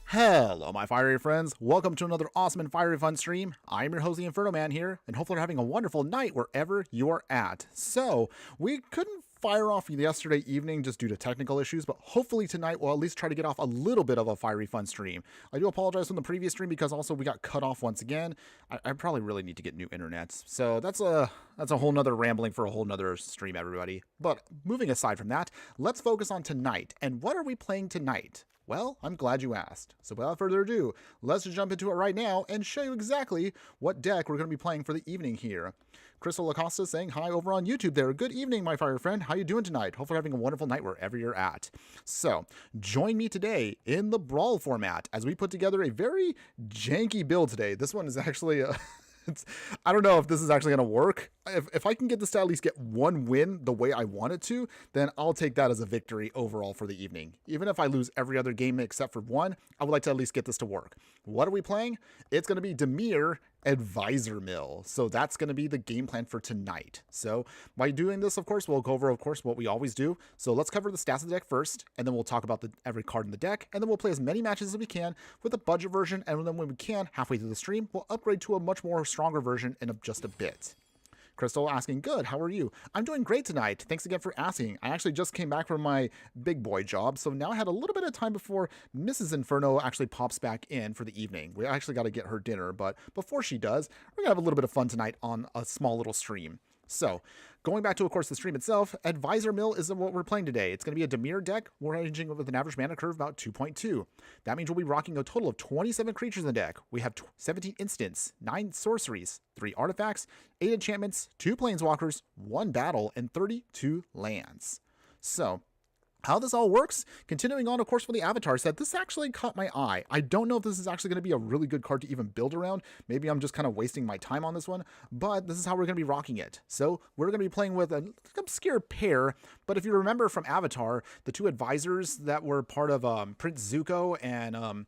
Hello my fiery friends, welcome to another awesome and fiery fun stream. I'm your host the Infernoman here, and hopefully you're having a wonderful night wherever you are at. So, we couldn't fire off yesterday evening just due to technical issues, but hopefully tonight we'll at least try to get off a little bit of a fiery fun stream. I do apologize from the previous stream because also we got cut off once again. I probably really need to get new internet, so that's a whole nother rambling for a whole nother stream, everybody. But moving aside from that, let's focus on tonight. And what are we playing tonight? Well, I'm glad you asked. So without further ado, let's just jump into it right now and show you exactly what deck we're going to be playing for the evening here. Crystal Lacosta saying hi over on YouTube there. Good evening, my fire friend. How you doing tonight? Hopefully having a wonderful night wherever you're at. So, join me today in the Brawl format as we put together a very janky build today. This one is actually I don't know if this is actually going to work. If I can get this to at least get one win the way I want it to, then I'll take that as a victory overall for the evening. Even if I lose every other game except for one, I would like to at least get this to work. What are we playing? It's going to be Dimir Advisor Mill. So that's going to be the game plan for tonight. So by doing this, of course, we'll go over, of course, what we always do. So let's cover the stats of the deck first, and then we'll talk about every card in the deck, and then we'll play as many matches as we can with the budget version, and then when we can, halfway through the stream, we'll upgrade to a much more stronger version in just a bit. Crystal asking, good, how are you? I'm doing great tonight. Thanks again for asking. I actually just came back from my big boy job, so now I had a little bit of time before Mrs. Inferno actually pops back in for the evening. We actually got to get her dinner, but before she does, we're going to have a little bit of fun tonight on a small little stream. So, going back to, of course, the stream itself, Advisor Mill is what we're playing today. It's going to be a Dimir deck. We're ranging with an average mana curve about 2.2. That means we'll be rocking a total of 27 creatures in the deck. We have 17 instants, 9 sorceries, 3 artifacts, 8 enchantments, 2 planeswalkers, 1 battle, and 32 lands. So, how this all works, continuing on, of course, for the avatar set, this actually caught my eye. I don't know if this is actually going to be a really good card to even build around. Maybe I'm just kind of wasting my time on this one, but this is how we're going to be rocking it. So we're going to be playing with an obscure pair, but if you remember from Avatar, the 2 advisors that were part of Prince Zuko and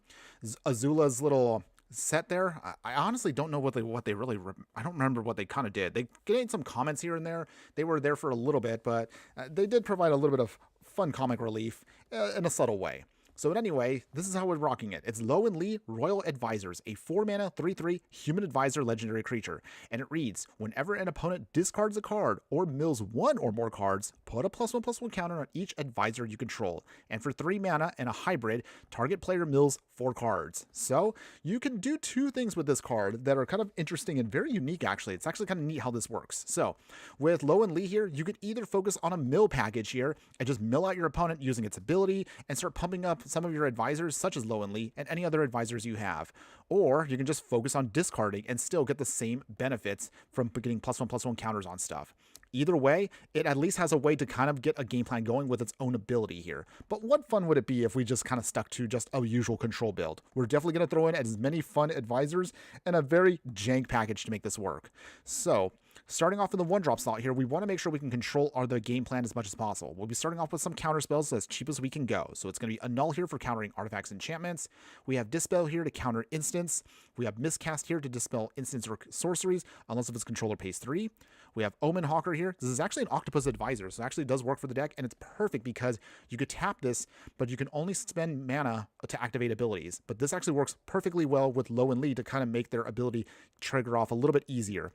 Azula's little set there, I honestly don't know what they really I don't remember what they kind of did. They gained some comments here and there. They were there for a little bit, but they did provide a little bit of fun comic relief in a subtle way. So anyway, this is how we're rocking it. It's Lo and Lee Royal Advisors, a 4-mana, 3/3 human advisor legendary creature. And it reads, whenever an opponent discards a card or mills 1 or more cards, put a +1/+1 counter on each advisor you control. And for 3 mana and a hybrid, target player mills 4 cards. So you can do 2 things with this card that are kind of interesting and very unique, actually. It's actually kind of neat how this works. So with Lo and Lee here, you could either focus on a mill package here and just mill out your opponent using its ability and start pumping up some of your advisors, such as Lo and Lee, and any other advisors you have. Or you can just focus on discarding and still get the same benefits from getting +1/+1 counters on stuff. Either way, it at least has a way to kind of get a game plan going with its own ability here. But what fun would it be if we just kind of stuck to just a usual control build? We're definitely going to throw in as many fun advisors and a very jank package to make this work. So, starting off in the 1-drop slot here, we want to make sure we can control the game plan as much as possible. We'll be starting off with some counter spells as cheap as we can go. So it's going to be Annul here for countering artifacts and enchantments. We have Dispel here to counter instants. We have Miscast here to dispel instants or sorceries, unless if its controller pays 3. We have Omen Hawker here. This is actually an Octopus Advisor, so it actually does work for the deck, and it's perfect because you could tap this, but you can only spend mana to activate abilities. But this actually works perfectly well with Low and Lee to kind of make their ability trigger off a little bit easier.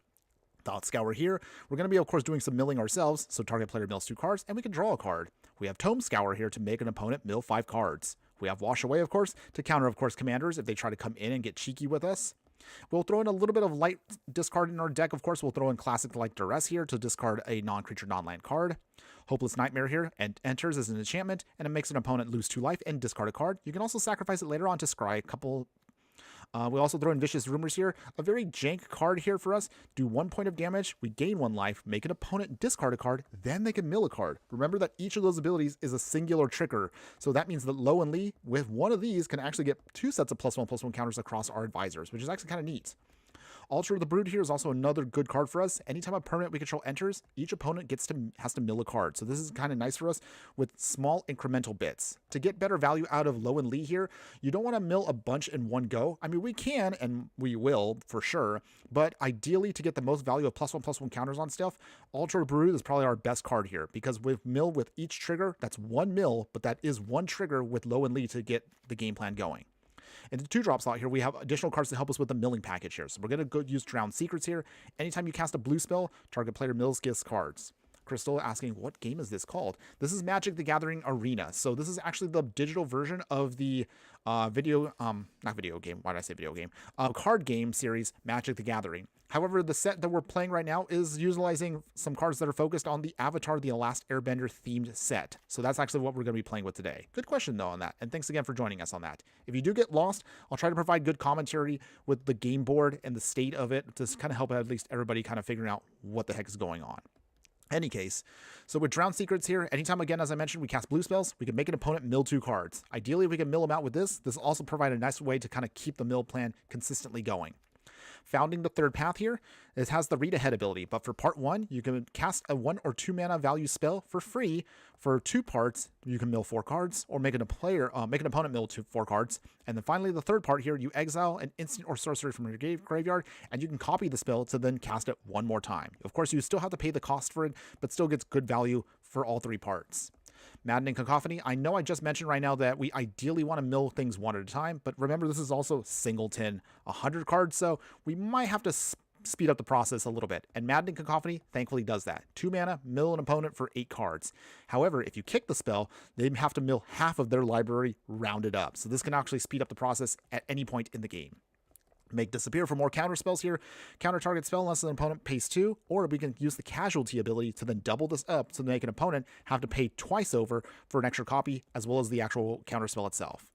Thought Scour here. We're going to be, of course, doing some milling ourselves, so target player mills 2 cards, and we can draw a card. We have Tome Scour here to make an opponent mill 5 cards. We have Wash Away, of course, to counter, of course, commanders if they try to come in and get cheeky with us. We'll throw in a little bit of light discard in our deck, of course. We'll throw in Classic like Duress here to discard a non-creature, non-land card. Hopeless Nightmare here and enters as an enchantment, and it makes an opponent lose 2 life and discard a card. You can also sacrifice it later on to scry a couple. We also throw in Vicious Rumors here, a very jank card here for us. Do 1 point of damage, we gain 1 life, make an opponent discard a card, then they can mill a card. Remember that each of those abilities is a singular trigger, so that means that Low and Lee, with one of these, can actually get 2 sets of +1/+1 counters across our advisors, which is actually kind of neat. Altar of the Brood here is also another good card for us. Anytime a permanent we control enters, each opponent has to mill a card. So this is kind of nice for us with small incremental bits. To get better value out of Low and Lee here, you don't want to mill a bunch in one go. I mean, we can, and we will for sure, but ideally to get the most value of +1/+1 counters on stuff, Altar of the Brood is probably our best card here, because with mill with each trigger, that's 1 mill, but that is 1 trigger with Low and Lee to get the game plan going. In the 2-drop slot here, we have additional cards to help us with the milling package here. So we're going to go use Drowned Secrets here. Anytime you cast a blue spell, target player mills gifts cards. Crystal asking, what game is this called? This is Magic the Gathering Arena. So this is actually the digital version of the not video game, why did I say video game? Card game series, Magic the Gathering. However, the set that we're playing right now is utilizing some cards that are focused on the Avatar the Last Airbender themed set. So that's actually what we're going to be playing with today. Good question, though, on that. And thanks again for joining us on that. If you do get lost, I'll try to provide good commentary with the game board and the state of it to kind of help at least everybody kind of figuring out what the heck is going on. Any case, so with Drowned Secrets here, anytime, again, as I mentioned, we cast blue spells, we can make an opponent mill 2 cards. Ideally, if we can mill them out with this will also provide a nice way to kind of keep the mill plan consistently going. Founding the Third Path here, it has the Read Ahead ability, but for part 1, you can cast a 1 or 2 mana value spell for free. For 2 parts, you can mill 4 cards, or make an opponent mill 4 cards. And then finally, the third part here, you exile an instant or sorcery from your graveyard, and you can copy the spell to then cast it 1 more time. Of course, you still have to pay the cost for it, but still gets good value for all 3 parts. Maddening Cacophony, I know I just mentioned right now that we ideally want to mill things 1 at a time, but remember this is also singleton 100 cards, so we might have to speed up the process a little bit. And Maddening Cacophony thankfully does that. 2 mana, mill an opponent for 8 cards. However, if you kick the spell, they have to mill half of their library rounded up. So this can actually speed up the process at any point in the game. Make Disappear for more counter spells here. Counter target spell unless an opponent pays 2, or we can use the Casualty ability to then double this up to make an opponent have to pay twice over for an extra copy, as well as the actual counter spell itself.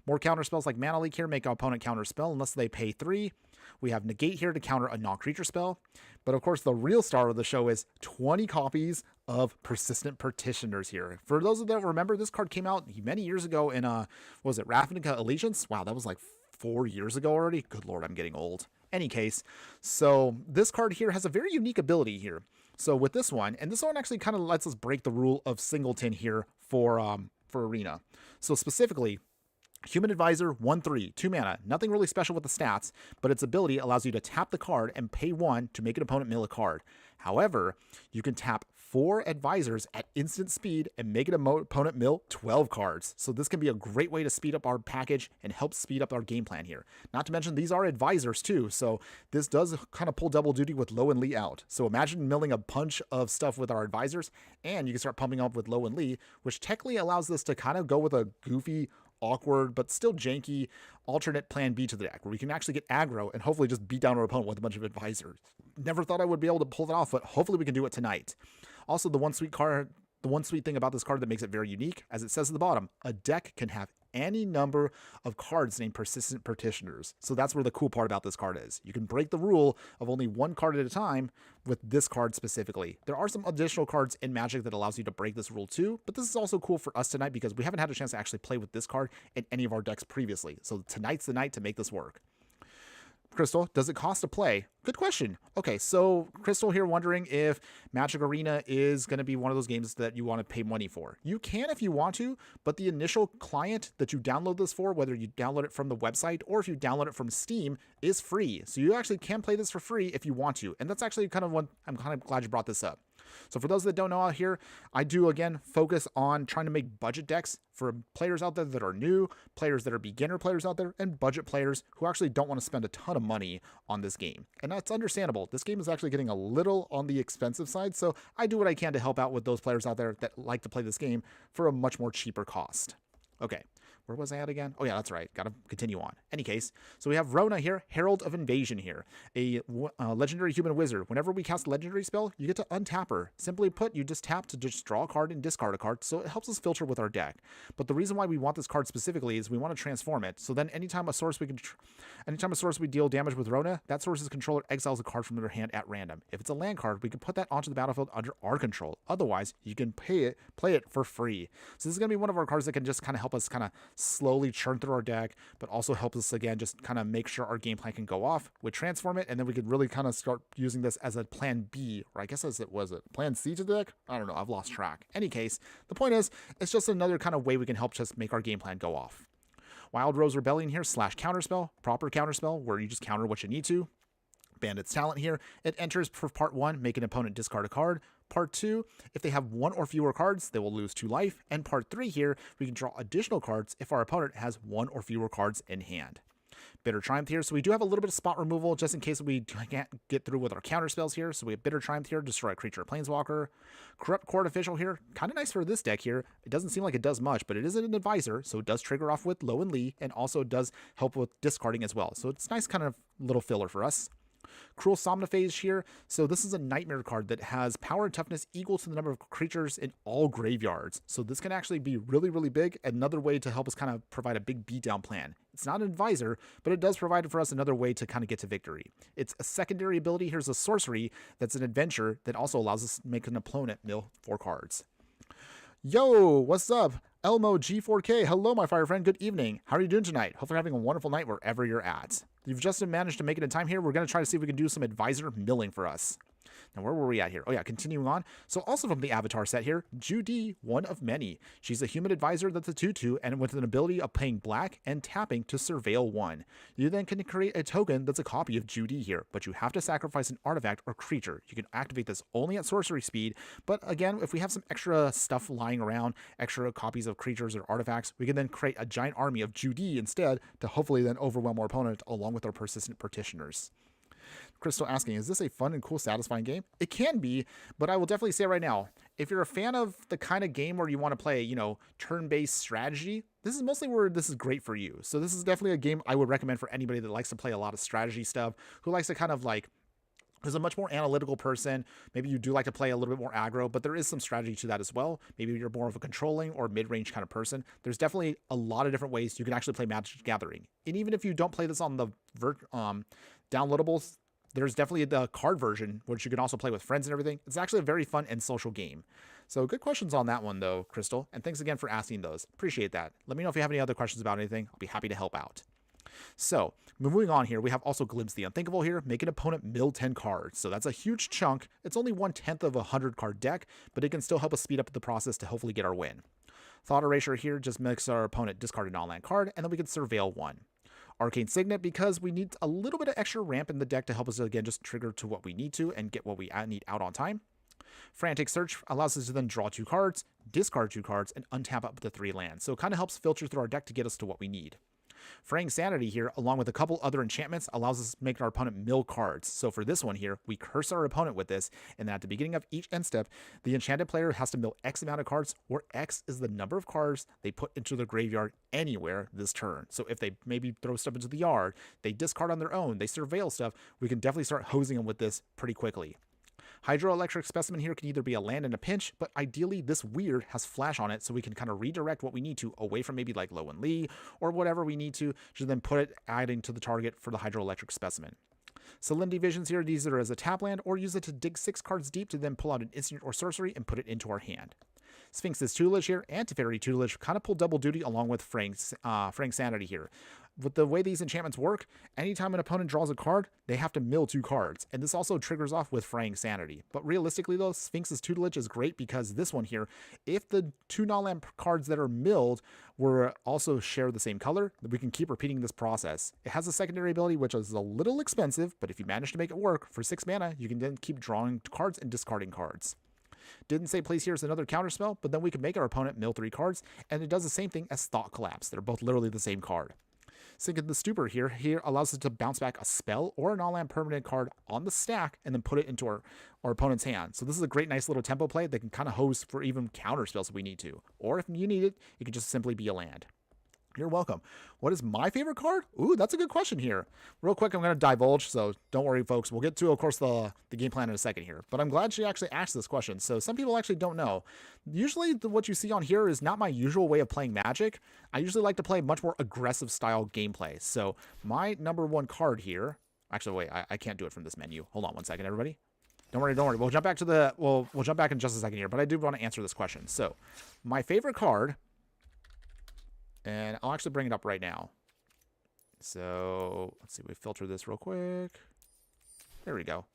More counter spells like Mana Leak here make an opponent counter spell unless they pay 3. We have Negate here to counter a non-creature spell. But of course, the real star of the show is 20 copies of Persistent Petitioners here. For those of you that remember, this card came out many years ago in, what was it, Ravnica Allegiance? Wow, that was like 4 years ago already. Good lord, I'm getting old. Any case, so this card here has a very unique ability here. So with this one, and this one actually kind of lets us break the rule of singleton here for Arena. So specifically, Human Advisor 1/3, 2 mana, nothing really special with the stats, but its ability allows you to tap the card and pay 1 to make an opponent mill a card. However, you can tap 4 advisors at instant speed and make an opponent mill 12 cards. So this can be a great way to speed up our package and help speed up our game plan here. Not to mention these are advisors too, so this does kind of pull double duty with Low and Lee out. So imagine milling a bunch of stuff with our advisors, and you can start pumping up with Low and Lee, which technically allows this to kind of go with a goofy, awkward, but still janky alternate plan B to the deck, where we can actually get aggro and hopefully just beat down our opponent with a bunch of advisors. Never thought I would be able to pull that off, but hopefully we can do it tonight. Also, the one sweet thing about this card that makes it very unique, as it says at the bottom, a deck can have any number of cards named Persistent Petitioners. So that's where the cool part about this card is. You can break the rule of only one card at a time with this card specifically. There are some additional cards in Magic that allows you to break this rule too, but this is also cool for us tonight because we haven't had a chance to actually play with this card in any of our decks previously. So tonight's the night to make this work. Crystal, does it cost to play? Good question. Okay, so Crystal here wondering if Magic Arena is going to be one of those games that you want to pay money for. You can if you want to, but the initial client that you download this for, whether you download it from the website or if you download it from Steam, is free. So you actually can play this for free if you want to. And that's actually kind of what I'm kind of glad you brought this up. So for those that don't know out here, I do, again, focus on trying to make budget decks for players out there that are new, players that are beginner players out there, and budget players who actually don't want to spend a ton of money on this game. And that's understandable. This game is actually getting a little on the expensive side, so I do what I can to help out with those players out there that like to play this game for a much more cheaper cost. Okay. Where was I at again? Oh, yeah, that's right. Got to continue on. Any case, so we have Rona here, Herald of Invasion here, a legendary human wizard. Whenever we cast a legendary spell, you get to untap her. Simply put, you just tap to just draw a card and discard a card, so it helps us filter with our deck. But the reason why we want this card specifically is we want to transform it. So then anytime a source we deal damage with Rona, that source's controller exiles a card from their hand at random. If it's a land card, we can put that onto the battlefield under our control. Otherwise, you can play it for free. So this is going to be one of our cards that can just kind of help us kind of slowly churn through our deck, but also help us, again, just kind of make sure our game plan can go off. We transform it, and then we could really kind of start using this as a plan B, or I guess as it was a plan C to the deck? I don't know. I've lost track. Any case, the point is, it's just another kind of way we can help just make our game plan go off. Wild Rose Rebellion here, / counterspell, proper counterspell, where you just counter what you need to. Bandit's Talent here. It enters for part 1, make an opponent discard a card. Part 2, if they have 1 or fewer cards, they will lose 2 life. And part 3 here, we can draw additional cards if our opponent has 1 or fewer cards in hand. Bitter Triumph here, so we do have a little bit of spot removal just in case we can't get through with our counter spells here. So we have Bitter Triumph here, destroy a creature or planeswalker. Corrupt Court Official here, kind of nice for this deck here. It doesn't seem like it does much, but it is an advisor, so it does trigger off with Low and Lee, and also does help with discarding as well. So it's nice kind of little filler for us. Cruel Somnophage here. So this is a nightmare card that has power and toughness equal to the number of creatures in all graveyards. So this can actually be really, really big. Another way to help us kind of provide a big beatdown plan. It's not an advisor, but it does provide for us another way to kind of get to victory. It's a secondary ability. Here's a sorcery that's an adventure that also allows us to make an opponent mill 4 cards. Yo, what's up? Elmo G4K. Hello, my fire friend. Good evening. How are you doing tonight? Hopefully having a wonderful night wherever you're at. You've just managed to make it in time here. We're going to try to see if we can do some advisor milling for us. Now, where were we at here? Oh, yeah, continuing on. So also from the Avatar set here, Judy, one of many. She's a human advisor that's a 2/2 and with an ability of paying black and tapping to surveil 1. You then can create a token that's a copy of Judy here, but you have to sacrifice an artifact or creature. You can activate this only at sorcery speed, but again, if we have some extra stuff lying around, extra copies of creatures or artifacts, we can then create a giant army of Judy instead to hopefully then overwhelm our opponent along with our persistent petitioners. Crystal asking, is this a fun and cool, satisfying game? It can be, but I will definitely say right now, if you're a fan of the kind of game where you want to play, turn-based strategy, this is mostly where this is great for you. So this is definitely a game I would recommend for anybody that likes to play a lot of strategy stuff, who likes to kind of is a much more analytical person. Maybe you do like to play a little bit more aggro, but there is some strategy to that as well. Maybe you're more of a controlling or mid-range kind of person. There's definitely a lot of different ways you can actually play Magic the Gathering. And even if you don't play this on the downloadables, there's definitely the card version, which you can also play with friends and everything. It's actually a very fun and social game. So good questions on that one, though, Crystal. And thanks again for asking those. Appreciate that. Let me know if you have any other questions about anything. I'll be happy to help out. So moving on here, we have also Glimpse the Unthinkable here. Make an opponent mill 10 cards. So that's a huge chunk. It's only 1/10 of a 100-card deck, but it can still help us speed up the process to hopefully get our win. Thought Erasure here just makes our opponent discard a non-land card, and then we can surveil 1. Arcane Signet, because we need a little bit of extra ramp in the deck to help us, again, just trigger to what we need to and get what we need out on time. Frantic Search allows us to then draw 2 cards, discard 2 cards, and untap up to 3 lands. So it kind of helps filter through our deck to get us to what we need. Fraying Sanity here, along with a couple other enchantments, allows us to make our opponent mill cards. So for this one here, we curse our opponent with this, and then at the beginning of each end step, the enchanted player has to mill X amount of cards, where X is the number of cards they put into the graveyard anywhere this turn. So if they maybe throw stuff into the yard, they discard on their own, they surveil stuff, we can definitely start hosing them with this pretty quickly. Hydroelectric Specimen here can either be a land in a pinch, but ideally this weird has flash on it, so we can kind of redirect what we need to away from maybe like Low and Lee or whatever we need to then put it adding to the target for the Hydroelectric Specimen. Salinity Visions here, these are as a tap land, or use it to dig 6 cards deep to then pull out an instant or sorcery and put it into our hand. Sphinx's Tutelage here, Anti-Fairy Tutelage, kind of pull double duty along with Frank's Sanity here. With the way these enchantments work, anytime an opponent draws a card, they have to mill 2 cards, and this also triggers off with Fraying Sanity. But realistically though, Sphinx's Tutelage is great because this one here, if the 2 non-land cards that are milled were also share the same color, we can keep repeating this process. It has a secondary ability which is a little expensive, but if you manage to make it work, for 6 mana, you can then keep drawing cards and discarding cards. Didn't say place here is another counterspell, but then we can make our opponent mill 3 cards, and it does the same thing as Thought Collapse. They're both literally the same card. Sinking the Stupor here allows us to bounce back a spell or a non-land permanent card on the stack and then put it into our opponent's hand. So this is a great nice little tempo play that can kind of host for even counter spells if we need to. Or if you need it, it could just simply be a land. You're welcome. What is my favorite card? Ooh, that's a good question here. Real quick, I'm going to divulge, so don't worry, folks. We'll get to, of course, the game plan in a second here. But I'm glad she actually asked this question. So some people actually don't know. Usually what you see on here is not my usual way of playing Magic. I usually like to play much more aggressive style gameplay. So my number 1 card here... Actually, wait, I can't do it from this menu. Hold on one second, everybody. Don't worry. We'll jump back to the... We'll jump back in just a second here. But I do want to answer this question. So my favorite card... And I'll actually bring it up right now. So let's see, we filter this real quick. There we go.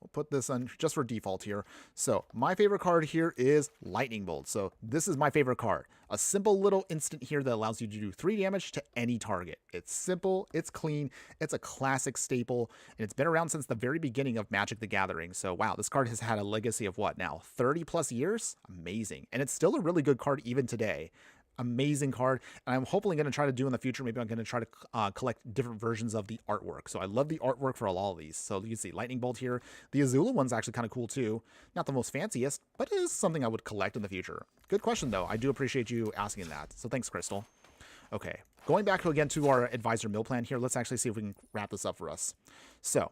We'll put this on just for default here. So my favorite card here is Lightning Bolt. So this is my favorite card. A simple little instant here that allows you to do 3 damage to any target. It's simple, it's clean, it's a classic staple, and it's been around since the very beginning of Magic the Gathering. So wow, this card has had a legacy of what now? 30 plus years? Amazing. And it's still a really good card even today. Amazing card, and I'm hopefully going to try to do in the future. Maybe I'm going to try to collect different versions of the artwork. So I love the artwork for all of these. So you can see Lightning Bolt here. The Azula one's actually kind of cool too. Not the most fanciest, but it is something I would collect in the future. Good question though. I do appreciate you asking that. So thanks, Crystal. Okay, going back to our advisor mill plan here. Let's actually see if we can wrap this up for us. So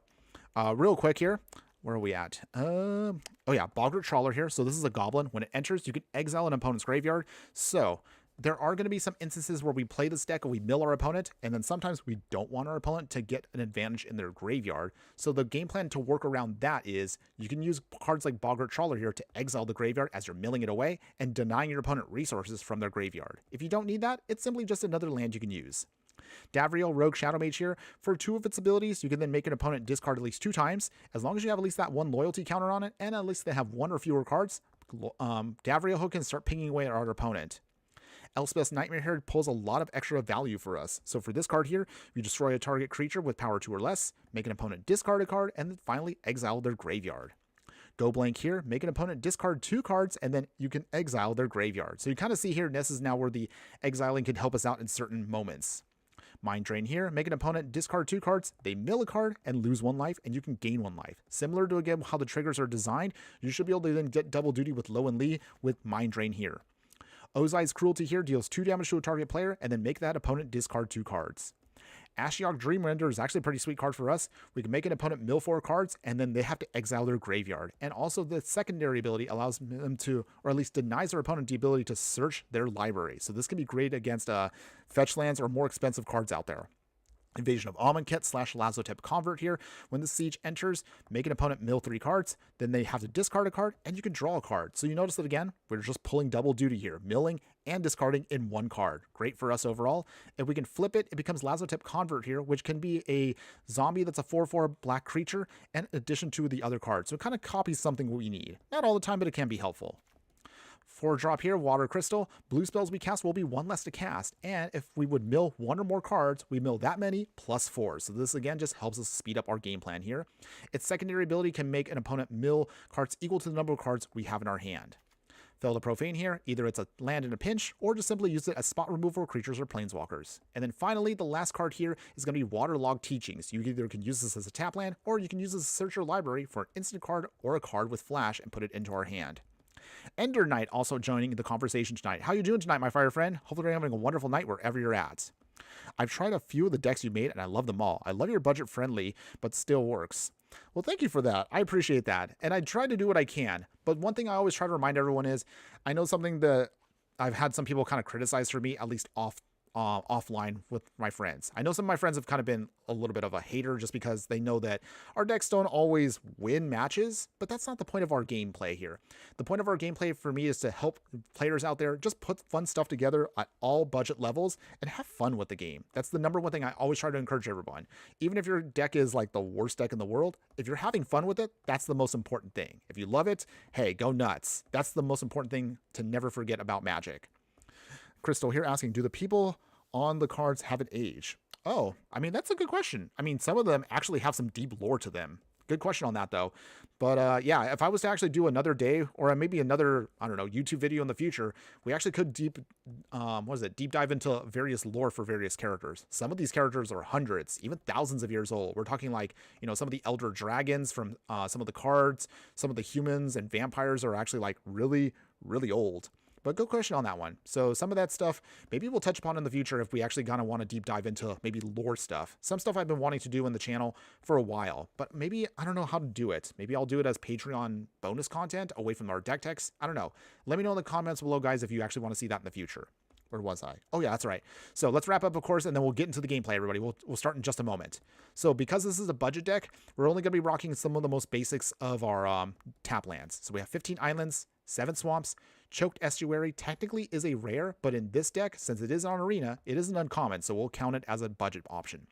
real quick here. Where are we at? Oh yeah, Boggart Trawler here. So this is a goblin. When it enters, you can exile an opponent's graveyard. So there are going to be some instances where we play this deck and we mill our opponent, and then sometimes we don't want our opponent to get an advantage in their graveyard. So the game plan to work around that is you can use cards like Boggart Trawler here to exile the graveyard as you're milling it away and denying your opponent resources from their graveyard. If you don't need that, it's simply just another land you can use. Davriel Rogue Shadow Mage here. For 2 of its abilities, you can then make an opponent discard at least 2 times. As long as you have at least that 1 loyalty counter on it, and at least they have 1 or fewer cards, Davriel Hook can start pinging away at our opponent. Elspeth's Nightmare here pulls a lot of extra value for us. So for this card here, you destroy a target creature with power 2 or less, make an opponent discard a card, and then finally exile their graveyard. Go blank here, make an opponent discard 2 cards, and then you can exile their graveyard. So you kind of see here, this is now where the exiling can help us out in certain moments. Mind Drain here, make an opponent discard 2 cards, they mill a card and lose 1 life, and you can gain 1 life. Similar to, again, how the triggers are designed, you should be able to then get double duty with Low and Lee with Mind Drain here. Ozai's Cruelty here deals 2 damage to a target player, and then make that opponent discard 2 cards. Ashiok Dreamrender is actually a pretty sweet card for us. We can make an opponent mill 4 cards, and then they have to exile their graveyard. And also the secondary ability allows them to, or at least denies their opponent the ability to search their library. So this can be great against fetch lands or more expensive cards out there. Invasion of Amonkhet / Lazotep Convert here. When the siege enters, make an opponent mill 3 cards, then they have to discard a card, and you can draw a card. So you notice that again, we're just pulling double duty here, milling and discarding in 1 card. Great for us overall. If we can flip it, it becomes Lazotep Convert here, which can be a zombie that's a 4/4 black creature, in addition to the other cards. So it kind of copies something we need. Not all the time, but it can be helpful. 4-drop here, Water Crystal. Blue spells we cast will be 1 less to cast. And if we would mill 1 or more cards, we mill that many plus 4. So this again just helps us speed up our game plan here. Its secondary ability can make an opponent mill cards equal to the number of cards we have in our hand. Fel the Profane here, either it's a land in a pinch, or just simply use it as spot removal for creatures or planeswalkers. And then finally, the last card here is going to be Waterlogged Teachings. You either can use this as a tap land, or you can use this to search your library for an instant card or a card with flash and put it into our hand. Ender Knight also joining the conversation tonight. How you doing tonight, my fire friend? Hopefully you're having a wonderful night wherever you're at. I've tried a few of the decks you made, and I love them all. I love your budget-friendly, but still works. Well, thank you for that. I appreciate that. And I try to do what I can. But one thing I always try to remind everyone is, I know something that I've had some people kind of criticize for me, at least offline with my friends. I know some of my friends have kind of been a little bit of a hater just because they know that our decks don't always win matches, but that's not the point of our gameplay here. The point of our gameplay for me is to help players out there just put fun stuff together at all budget levels and have fun with the game. That's the number one thing I always try to encourage everyone. Even if your deck is like the worst deck in the world, if you're having fun with it, that's the most important thing. If you love it, hey, go nuts. That's the most important thing to never forget about Magic. Crystal here asking, do the people on the cards have an age? Oh, I mean, that's a good question. I mean, some of them actually have some deep lore to them. Good question on that, though. But yeah, if I was to actually do another day or maybe another, I don't know, YouTube video in the future, we actually could deep dive into various lore for various characters. Some of these characters are hundreds, even thousands of years old. We're talking like, you know, some of the elder dragons from some of the cards, some of the humans and vampires are actually like really, really old. But good question on that one. So some of that stuff, maybe we'll touch upon in the future if we actually kind of want to deep dive into maybe lore stuff. Some stuff I've been wanting to do in the channel for a while, but maybe I don't know how to do it. Maybe I'll do it as Patreon bonus content away from our deck techs. I don't know. Let me know in the comments below, guys, if you actually want to see that in the future. Where was I? Oh yeah, that's right. So let's wrap up, of course, and then we'll get into the gameplay, everybody. We'll start in just a moment. So because this is a budget deck, we're only going to be rocking some of the most basics of our tap lands. So we have 15 islands, 7 swamps. Choked Estuary technically is a rare, but in this deck, since it is on Arena, it is an uncommon, so we'll count it as a budget option.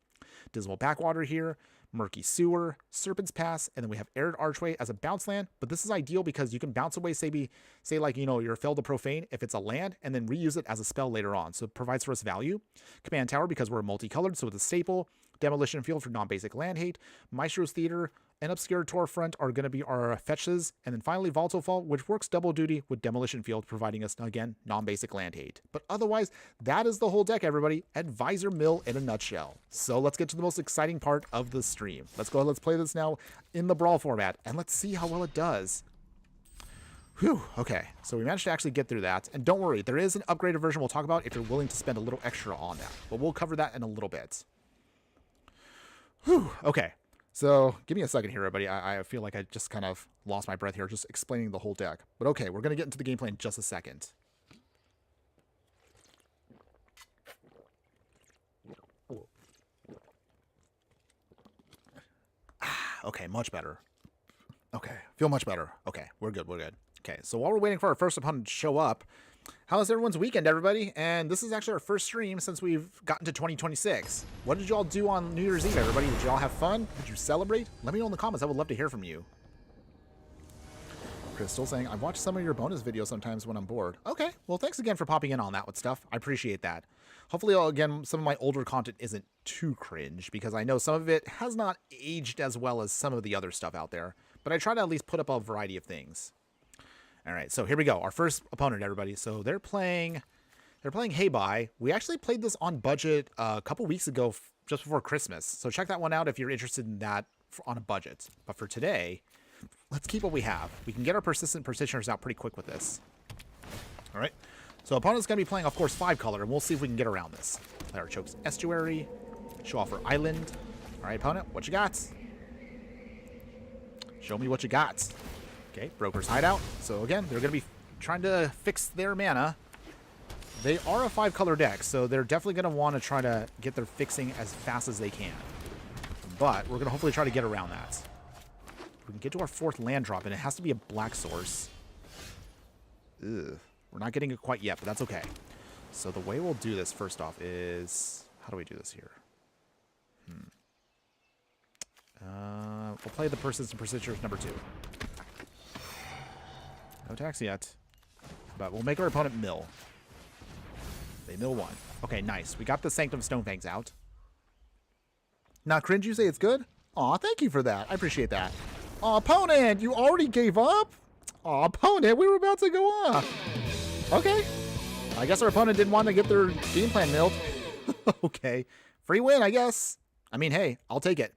Dismal Backwater here, Murky Sewer, Serpent's Pass, and then we have Arid Archway as a bounce land, but this is ideal because you can bounce away, say like, you know, your Fel to Profane if it's a land, and then reuse it as a spell later on, so it provides for us value. Command Tower because we're multicolored, so it's a staple. Demolition Field for non-basic land hate. Maestro's Theater and Obscure Torfront are going to be our fetches. And then finally Volatile Fall, which works double duty with Demolition Field, providing us, again, non-basic land hate. But otherwise, that is the whole deck, everybody. Advisor Mill in a nutshell. So let's get to the most exciting part of the stream. Let's go ahead, let's play this now in the Brawl format, and let's see how well it does. Whew, okay, so we managed to actually get through that. And don't worry, there is an upgraded version we'll talk about if you're willing to spend a little extra on that. But we'll cover that in a little bit. Whew, okay, so give me a second here, everybody. I feel like I just kind of lost my breath here just explaining the whole deck. But okay, we're going to get into the gameplay in just a second. Okay, much better. Okay, feel much better. Okay, we're good, we're good. Okay, so while we're waiting for our first opponent to show up, how's everyone's weekend, everybody? And this is actually our first stream since we've gotten to 2026. What did you all do on New Year's Eve, everybody? Did you all have fun? Did you celebrate? Let me know in the comments. I would love to hear from you. Crystal saying, I've watched some of your bonus videos sometimes when I'm bored. Okay, well, thanks again for popping in on that with stuff. I appreciate that. Hopefully, again, some of my older content isn't too cringe, because I know some of it has not aged as well as some of the other stuff out there. But I try to at least put up a variety of things. All right, so here we go. Our first opponent, everybody. So they're playing Hey Bye. We actually played this on budget a couple weeks ago, just before Christmas. So check that one out if you're interested in that on a budget. But for today, let's keep what we have. We can get our persistent petitioners out pretty quick with this. All right. So opponent's going to be playing, of course, 5-color, and we'll see if we can get around this. Play our Chokes Estuary. Show off our island. All right, opponent, what you got? Show me what you got. Okay, Broker's Hideout. So again, they're going to be trying to fix their mana. They are a 5-color deck, so they're definitely going to want to try to get their fixing as fast as they can. But we're going to hopefully try to get around that. We can get to our 4th land drop, and it has to be a black source. Ugh. We're not getting it quite yet, but that's okay. So the way we'll do this, first off, is... How do we do this here? We'll play the Persistent Persisters number 2. No attacks yet. But we'll make our opponent mill. They mill 1. Okay, nice. We got the Sanctum Stonefangs out. Not cringe, you say it's good? Aw, thank you for that. I appreciate that. Aw, opponent, you already gave up? Aw, opponent, we were about to go off. Okay. I guess our opponent didn't want to get their game plan milled. Okay. Free win, I guess. I mean, hey, I'll take it.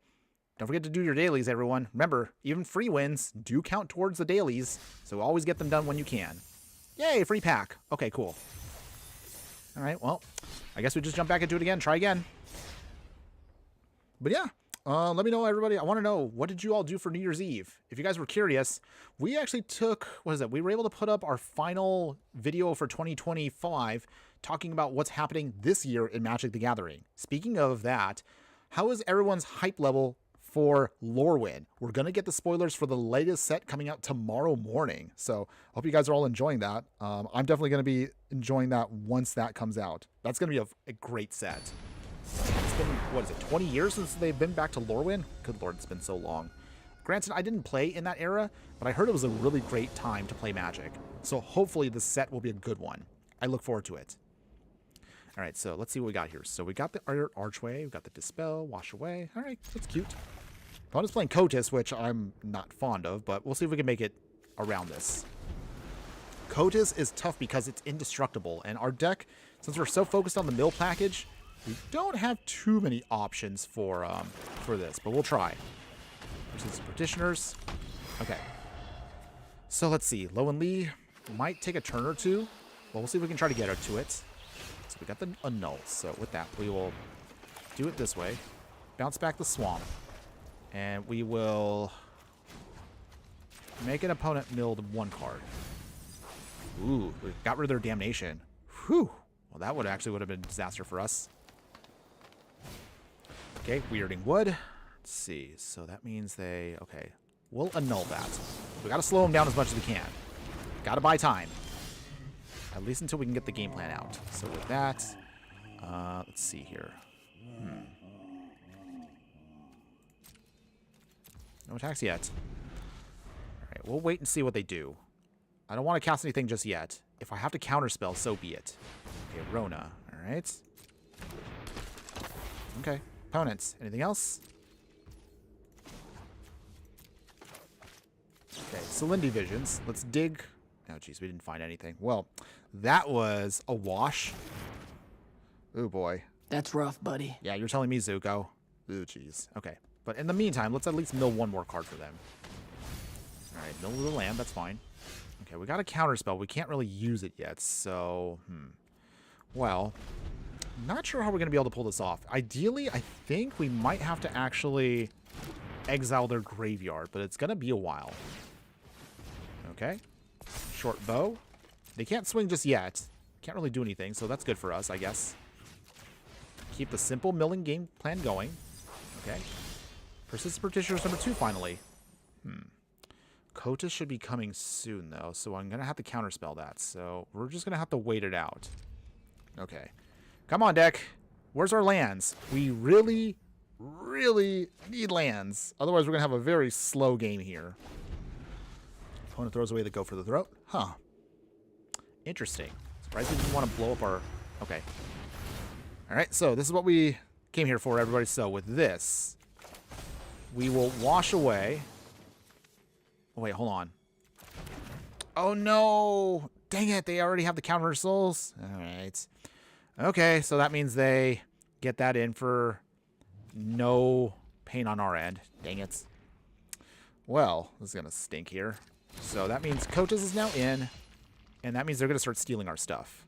Don't forget to do your dailies, everyone. Remember, even free wins do count towards the dailies, so always get them done when you can. Yay, free pack. Okay, cool. All right, well, I guess we just jump back into it again. Try again. But yeah, let me know, everybody. I want to know, what did you all do for New Year's Eve? If you guys were curious, we actually took, what is it? We were able to put up our final video for 2025 talking about what's happening this year in Magic the Gathering. Speaking of that, how is everyone's hype level for Lorwyn? We're going to get the spoilers for the latest set coming out tomorrow morning. So I hope you guys are all enjoying that. I'm definitely going to be enjoying that once that comes out. That's going to be a great set. It's been, what is it, 20 years since they've been back to Lorwyn? Good lord, it's been so long. Granted, I didn't play in that era, but I heard it was a really great time to play Magic. So hopefully this set will be a good one. I look forward to it. All right, so let's see what we got here. So we got the Archway, we got the Dispel, Wash Away. All right, that's cute. Opponent's playing Kotis, which I'm not fond of, but we'll see if we can make it around this. Kotis is tough because it's indestructible, and our deck, since we're so focused on the mill package, we don't have too many options for this, but we'll try. Versus Petitioners. Okay. So let's see. Lo and Lee might take a turn or two. Well, we'll see if we can try to get her to it. So we got the Annul. So with that, we will do it this way. Bounce back the Swamp. And we will make an opponent milled one card. Ooh, we got rid of their Damnation. Whew. Well, that would have been a disaster for us. Okay, Weirding Wood. Let's see. So that means they... Okay. We'll annul that. We got to slow them down as much as we can. Got to buy time. At least until we can get the game plan out. So with that... let's see here. No attacks yet. Alright, we'll wait and see what they do. I don't want to cast anything just yet. If I have to counterspell, so be it. Okay, Rona. Alright. Okay. Opponents. Anything else? Okay, Celindy Visions. Let's dig. Oh, jeez, we didn't find anything. Well, that was a wash. Oh, boy. That's rough, buddy. Yeah, you're telling me, Zuko. Oh, jeez. Okay. But in the meantime, let's at least mill one more card for them. All right, mill the land. That's fine. Okay, we got a counterspell. We can't really use it yet, so... Well... Not sure how we're going to be able to pull this off. Ideally, I think we might have to actually exile their graveyard, but it's going to be a while. Okay. Short bow. They can't swing just yet. Can't really do anything, so that's good for us, I guess. Keep the simple milling game plan going. Okay. Persistent Petitioners number 2, finally. Kotis should be coming soon, though, so I'm going to have to counterspell that. So we're just going to have to wait it out. Okay. Come on, deck. Where's our lands? We really, really need lands. Otherwise, we're going to have a very slow game here. Opponent throws away the Go for the Throat. Huh. Interesting. Surprised we didn't want to blow up our... Okay. All right, so this is what we came here for, everybody. So with this, we will wash away... Oh, wait, hold on. Oh, no. Dang it. They already have the counter souls. All right. Okay, so that means they get that in for no pain on our end. Dang it. Well, this is going to stink here. So that means Kotis is now in, and that means they're going to start stealing our stuff.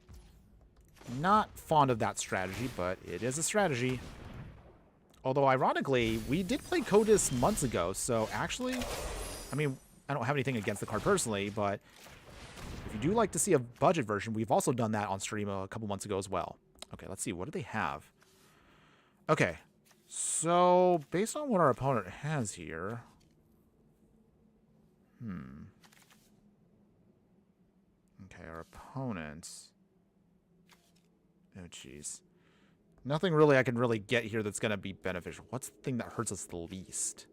Not fond of that strategy, but it is a strategy. Although, ironically, we did play Kotis months ago, so actually, I mean, I don't have anything against the card personally, but if you do like to see a budget version, we've also done that on stream a couple months ago as well. Okay, let's see. What do they have? Okay. So, based on what our opponent has here... Okay, our opponent... Oh, jeez. Nothing really I can really get here that's going to be beneficial. What's the thing that hurts us the least?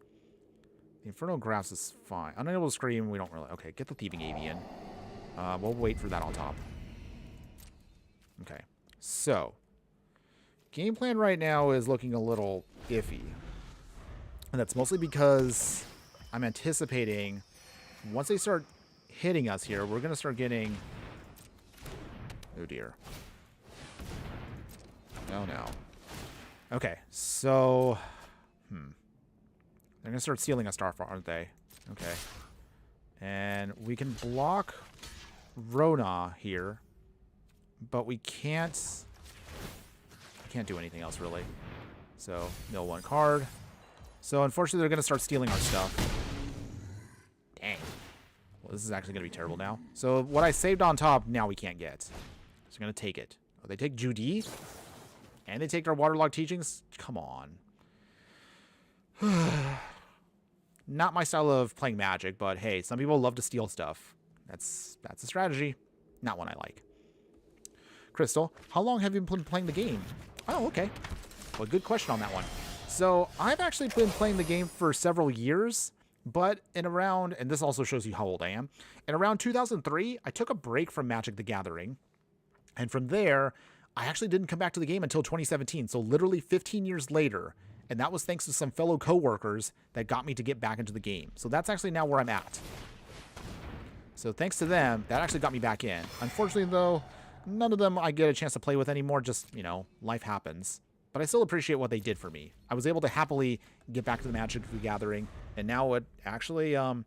The Infernal Grasp is fine. Unable to Scream, we don't really... Okay, get the Thieving Avian. We'll wait for that on top. Okay. So, game plan right now is looking a little iffy. And that's mostly because I'm anticipating once they start hitting us here, we're going to start getting... Oh, dear. Oh, no. Okay, so... They're going to start stealing a Starfall, aren't they? Okay. And we can block Rona here. but we can't do anything else, really. So, mill one card. So, unfortunately, they're going to start stealing our stuff. Dang. Well, this is actually going to be terrible now. So, what I saved on top, now we can't get. So, I'm going to take it. Oh, they take Judy? And they take our waterlogged teachings? Come on. Not my style of playing Magic, but hey, some people love to steal stuff. That's a strategy. Not one I like. Crystal, how long have you been playing the game? Oh, okay. Well, good question on that one. So, I've actually been playing the game for several years, but in around, and this also shows you how old I am, in around 2003, I took a break from Magic the Gathering. And from there, I actually didn't come back to the game until 2017, so literally 15 years later. And that was thanks to some fellow coworkers that got me to get back into the game. So that's actually now where I'm at. So thanks to them, that actually got me back in. Unfortunately, though, none of them I get a chance to play with anymore. Just, you know, life happens. But I still appreciate what they did for me. I was able to happily get back to the Magic the Gathering. And now it actually, well,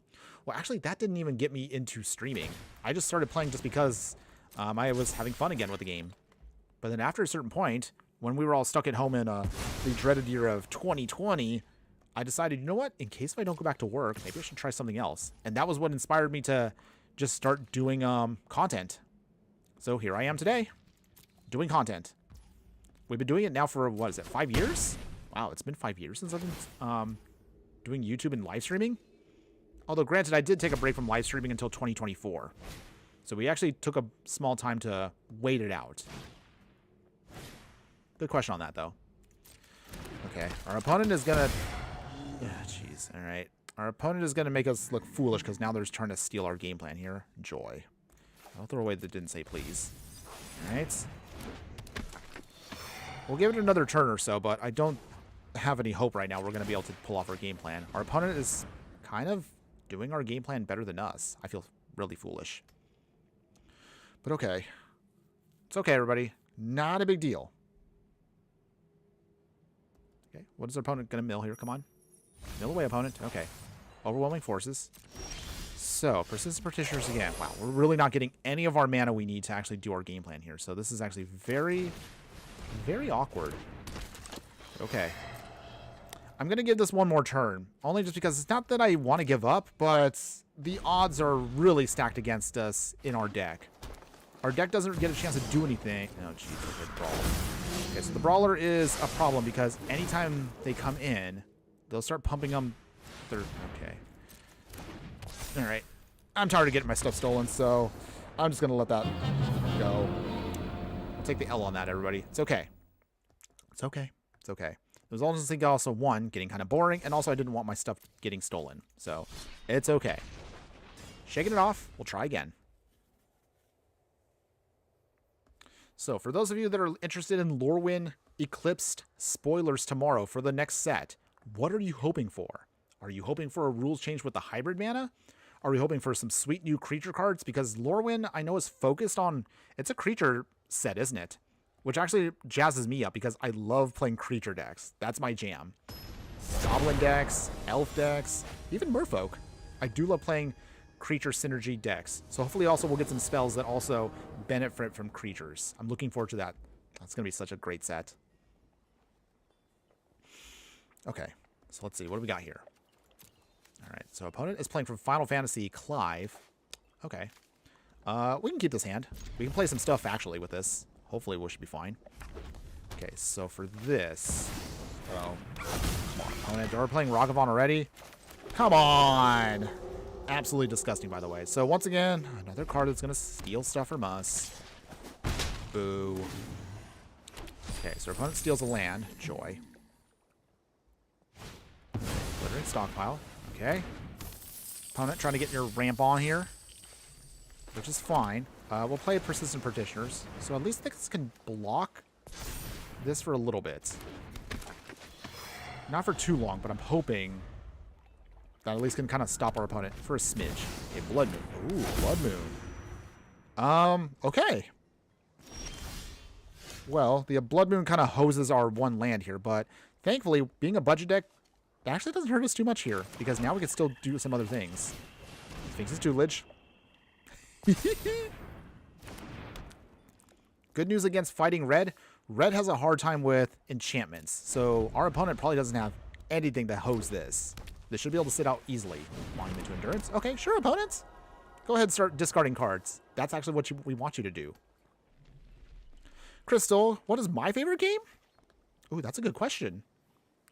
actually, that didn't even get me into streaming. I just started playing just because I was having fun again with the game. But then after a certain point, when we were all stuck at home in the dreaded year of 2020, I decided, you know what? In case if I don't go back to work, maybe I should try something else. And that was what inspired me to just start doing content. So here I am today, doing content. We've been doing it now for, what is it, 5 years? Wow, it's been 5 years since I've been doing YouTube and live streaming. Although, granted, I did take a break from live streaming until 2024. So we actually took a small time to wait it out. Good question on that, though. Okay, our opponent is gonna... Jeez, all right. Our opponent is gonna make us look foolish because now they're trying to steal our game plan here. Joy. I'll throw away that didn't say please. All right. We'll give it another turn or so, but I don't have any hope right now we're gonna be able to pull off our game plan. Our opponent is kind of doing our game plan better than us. I feel really foolish. But okay. It's okay, everybody. Not a big deal. Okay, what is our opponent going to mill here? Come on. Mill away, opponent. Okay. Overwhelming forces. So, persistent petitioners again. Wow, we're really not getting any of our mana we need to actually do our game plan here. So this is actually very, very awkward. Okay. I'm going to give this one more turn. Only just because it's not that I want to give up, but the odds are really stacked against us in our deck. Our deck doesn't get a chance to do anything. Oh, jeez. Okay, Brawl. Okay, so the Brawler is a problem because anytime they come in, they'll start pumping them. Okay. All right. I'm tired of getting my stuff stolen, so I'm just going to let that go. I'll take the L on that, everybody. It's okay. It's okay. It's okay. It was also, one, getting kind of boring, and also I didn't want my stuff getting stolen. So, it's okay. Shaking it off. We'll try again. So, for those of you that are interested in Lorwyn Eclipsed spoilers tomorrow for the next set, what are you hoping for? Are you hoping for a rules change with the hybrid mana? Are we hoping for some sweet new creature cards? Because Lorwyn, I know, is focused on... It's a creature set, isn't it? Which actually jazzes me up because I love playing creature decks. That's my jam. Goblin decks, elf decks, even merfolk. I do love playing creature synergy decks. So hopefully also we'll get some spells that also benefit from creatures. I'm looking forward to that. That's going to be such a great set. Okay, so let's see. What do we got here? All right, so opponent is playing from Final Fantasy Clive. Okay. We can keep this hand. We can play some stuff actually with this. Hopefully we should be fine. Okay, so for this... Oh, come on, opponent. Are we playing Ragavan already? Come on! Absolutely disgusting, by the way. So once again, another card that's going to steal stuff from us. Boo. Okay, so our opponent steals a land. Joy. Glittering stockpile. Okay. Opponent trying to get your ramp on here, which is fine. We'll play Persistent Petitioners. So at least this can block this for a little bit. Not for too long, but I'm hoping that at least can kind of stop our opponent for a smidge. A Blood Moon. Ooh, Blood Moon. Okay. Well, the Blood Moon kind of hoses our one land here, but thankfully, being a budget deck, that actually doesn't hurt us too much here, because now we can still do some other things. Sphinx's Tutelage. Good news against fighting red. Red has a hard time with enchantments, so our opponent probably doesn't have anything to hose this. They should be able to sit out easily. Monument to Endurance. Okay, sure, opponents. Go ahead and start discarding cards. That's actually what we want you to do. Crystal, what is my favorite game? Ooh, that's a good question.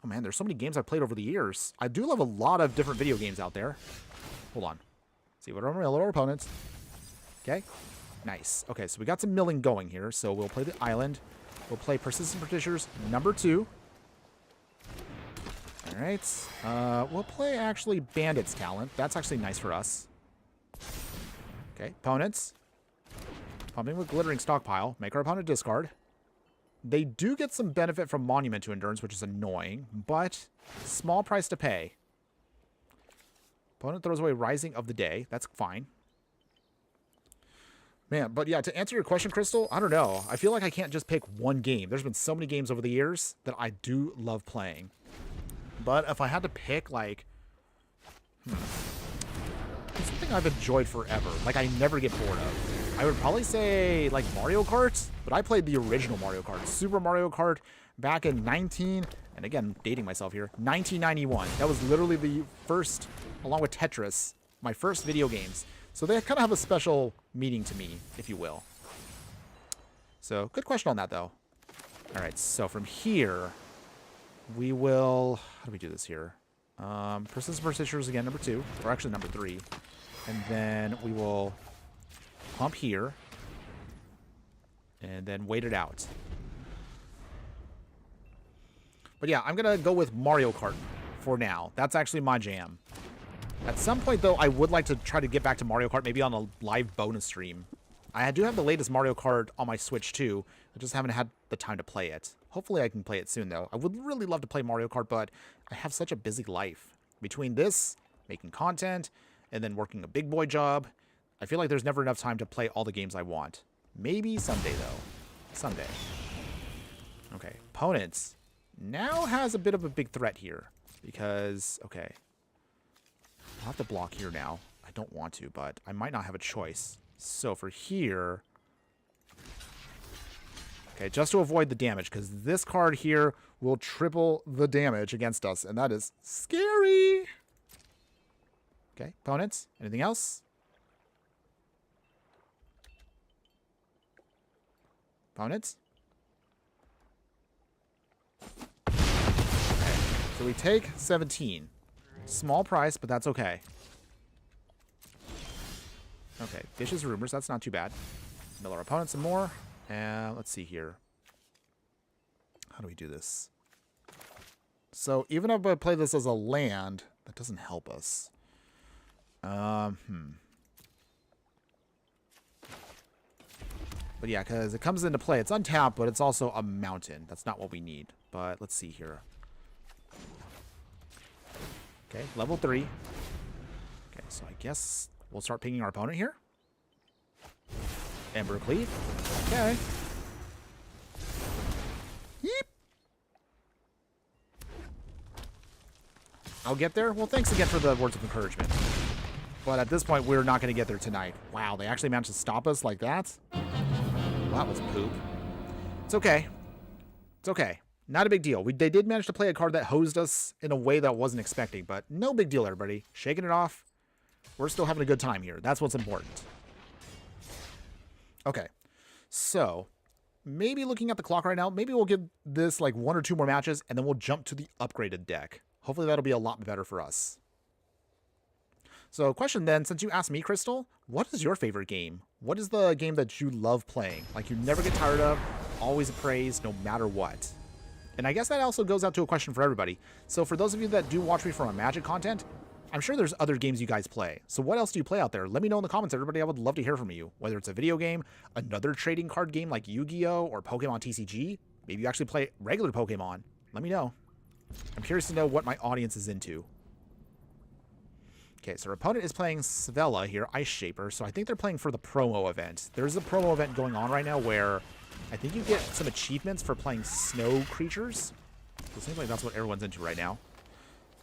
Oh man, there's so many games I've played over the years. I do love a lot of different video games out there. Hold on. See what are our opponents. Okay. Nice. Okay, so we got some milling going here. So we'll play the island. We'll play Persistent Petitioners number 2. All right. We'll play actually Bandit's Talent. That's actually nice for us. Okay, opponents. Pumping with Glittering Stockpile. Make our opponent discard. They do get some benefit from Monument to Endurance, which is annoying, but small price to pay. Opponent throws away Rising of the Day. That's fine. Man, but yeah, to answer your question, Crystal, I don't know. I feel like I can't just pick one game. There's been so many games over the years that I do love playing. But if I had to pick, like, something I've enjoyed forever, like I never get bored of, I would probably say, like, Mario Kart, but I played the original Mario Kart, Super Mario Kart, back in and again, dating myself here, 1991. That was literally the first, along with Tetris, my first video games. So they kind of have a special meaning to me, if you will. So, good question on that, though. All right, so from here, we will... How do we do this here? Persistent Petitioners again, number 2. Or actually number 3. And then we will pump here. And then wait it out. But yeah, I'm going to go with Mario Kart for now. That's actually my jam. At some point, though, I would like to try to get back to Mario Kart, maybe on a live bonus stream. I do have the latest Mario Kart on my Switch, too. I just haven't had the time to play it. Hopefully, I can play it soon, though. I would really love to play Mario Kart, but I have such a busy life. Between this, making content, and then working a big boy job, I feel like there's never enough time to play all the games I want. Maybe someday, though. Someday. Okay, opponents. Now has a bit of a big threat here. Because, okay... I'll have to block here now. I don't want to, but I might not have a choice. So for here... Okay, just to avoid the damage, because this card here will triple the damage against us, and that is scary! Okay, opponents, anything else? Opponents? Okay, so we take 17. Small price, but that's okay. Okay, Vicious Rumors, that's not too bad. Mill our opponent some more. And let's see here. How do we do this? So even if I play this as a land, that doesn't help us. But yeah, because it comes into play. It's untapped, but it's also a mountain. That's not what we need. But let's see here. Okay, level 3. Okay, so I guess we'll start pinging our opponent here. Ember Cleave. Okay. Yeep. I'll get there. Well, thanks again for the words of encouragement. But at this point, we're not going to get there tonight. Wow, they actually managed to stop us like that? Well, that was poop. It's okay. It's okay. Not a big deal. They did manage to play a card that hosed us in a way that I wasn't expecting, but no big deal, everybody. Shaking it off. We're still having a good time here. That's what's important. Okay. So, maybe looking at the clock right now, maybe we'll give this like 1 or 2 more matches, and then we'll jump to the upgraded deck. Hopefully that'll be a lot better for us. So, question then, since you asked me, Crystal, what is your favorite game? What is the game that you love playing? Like you never get tired of, always praise, no matter what? And I guess that also goes out to a question for everybody. So for those of you that do watch me for my Magic content, I'm sure there's other games you guys play. So what else do you play out there? Let me know in the comments, everybody. I would love to hear from you. Whether it's a video game, another trading card game like Yu-Gi-Oh! Or Pokemon TCG. Maybe you actually play regular Pokemon. Let me know. I'm curious to know what my audience is into. Okay, so our opponent is playing Svella here, Ice Shaper. So I think they're playing for the promo event. There's a promo event going on right now where I think you get some achievements for playing snow creatures. So it seems like that's what everyone's into right now.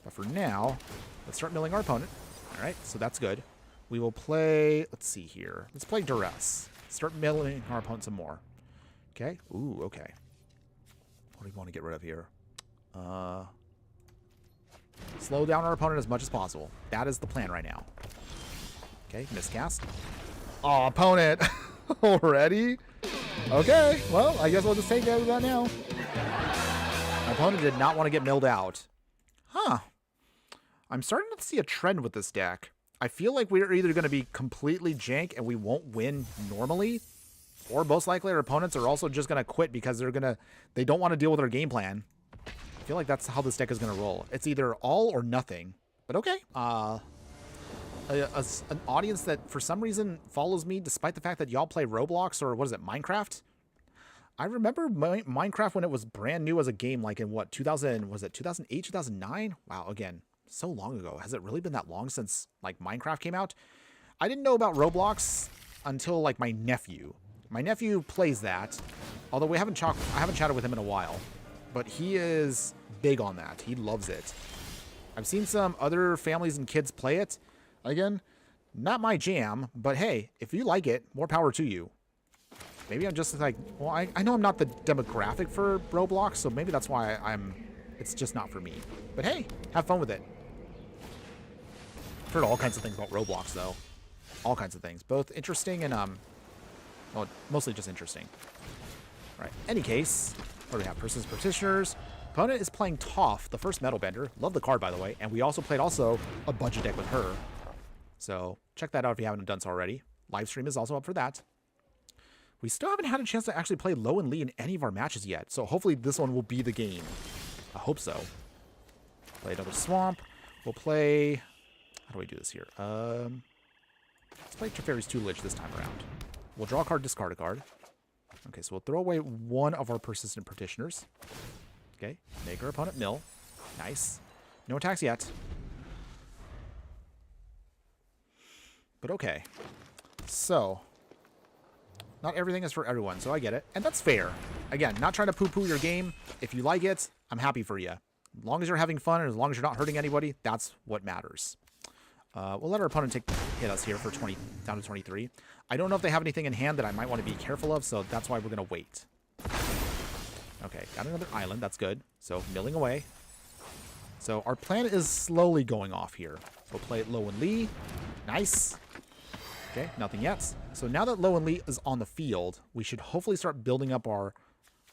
But for now, let's start milling our opponent. All right, so that's good. We will play, let's see here. Let's play Duress. Start milling our opponent some more. Okay. Ooh, okay. What do we want to get rid of here? Slow down our opponent as much as possible. That is the plan right now. Okay, miscast. Oh, opponent. Already? Okay, well, I guess we'll just take care of that now. My opponent did not want to get milled out. Huh. I'm starting to see a trend with this deck. I feel like we're either going to be completely jank and we won't win normally, or most likely our opponents are also just going to quit because they don't want to deal with our game plan. I feel like that's how this deck is going to roll. It's either all or nothing. But okay. An audience that for some reason follows me despite the fact that y'all play Roblox or what is it, Minecraft? I remember Minecraft when it was brand new as a game, like in what, 2000, was it 2008, 2009? Wow, again, so long ago. Has it really been that long since like Minecraft came out? I didn't know about Roblox until like my nephew. My nephew plays that, although I haven't chatted with him in a while, but he is big on that. He loves it. I've seen some other families and kids play it. Again, not my jam, but hey, if you like it, more power to you. Maybe I'm just like, well, I know I'm not the demographic for Roblox, so maybe that's why it's just not for me. But hey, have fun with it. I've heard all kinds of things about Roblox, though. All kinds of things. Both interesting and, well, mostly just interesting. All right, any case, what do we have? Persons Petitioners. Opponent is playing Toph, the first Metal Bender. Love the card, by the way. And we also played a budget deck with her. So check that out if you haven't done so already. Livestream is also up for that. We still haven't had a chance to actually play Low and Lee in any of our matches yet. So hopefully this one will be the game. I hope so. Play another Swamp. We'll play... How do we do this here? Let's play Teferi's Tutelage this time around. We'll draw a card, discard a card. Okay, so we'll throw away one of our Persistent Petitioners. Okay, make our opponent mill. Nice. No attacks yet. But okay. So, not everything is for everyone, so I get it. And that's fair. Again, not trying to poo-poo your game. If you like it, I'm happy for you. As long as you're having fun and as long as you're not hurting anybody, that's what matters. We'll let our opponent hit us here for 20, down to 23. I don't know if they have anything in hand that I might want to be careful of, so that's why we're going to wait. Okay, got another island. That's good. So, milling away. So, our plan is slowly going off here. We'll play it Low and Lee. Nice. Okay, nothing yet. So, now that Low and Lee is on the field, we should hopefully start building up our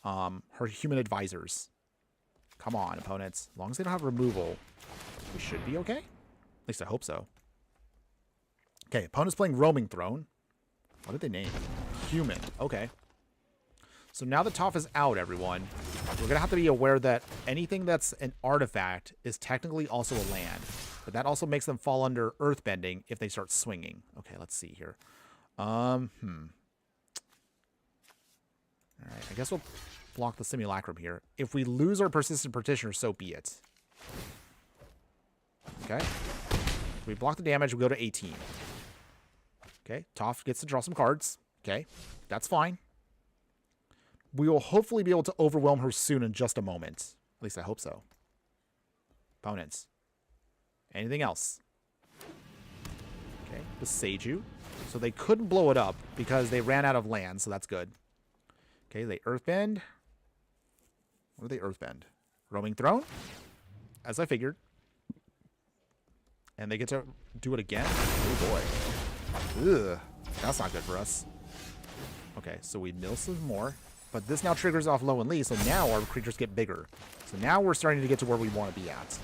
her human advisors. Come on, opponents. As long as they don't have removal, we should be okay. At least I hope so. Okay, opponent's playing Roaming Throne. What did they name? Human. Okay. So now that Toph is out, everyone, we're going to have to be aware that anything that's an artifact is technically also a land. But that also makes them fall under earthbending if they start swinging. Okay, let's see here. All right, I guess we'll block the Simulacrum here. If we lose our Persistent Petitioner, so be it. Okay. If we block the damage, we go to 18. Okay, Toph gets to draw some cards. Okay, that's fine. We will hopefully be able to overwhelm her soon in just a moment. At least I hope so. Opponents. Anything else? Okay, the Seiju. So they couldn't blow it up because they ran out of land, so that's good. Okay, they Earthbend. What do they Earthbend? Roaming Throne? As I figured. And they get to do it again? Oh boy. Ugh. That's not good for us. Okay, so we mill some more. But this now triggers off Low and Lee, so now our creatures get bigger. So now we're starting to get to where we want to be at.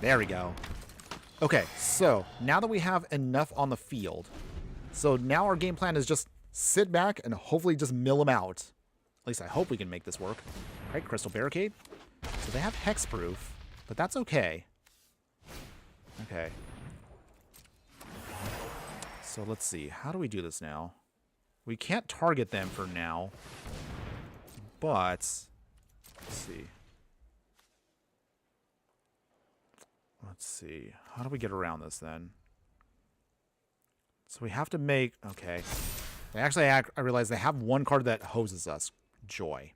There we go. Okay, so now that we have enough on the field, so now our game plan is just sit back and hopefully just mill them out. At least I hope we can make this work. All right, Crystal Barricade. So they have Hexproof, but that's okay. Okay. So let's see. How do we do this now? We can't target them for now, but let's see. Let's see. How do we get around this then? So we have to make... Okay. Actually, I realize they have one card that hoses us. Joy.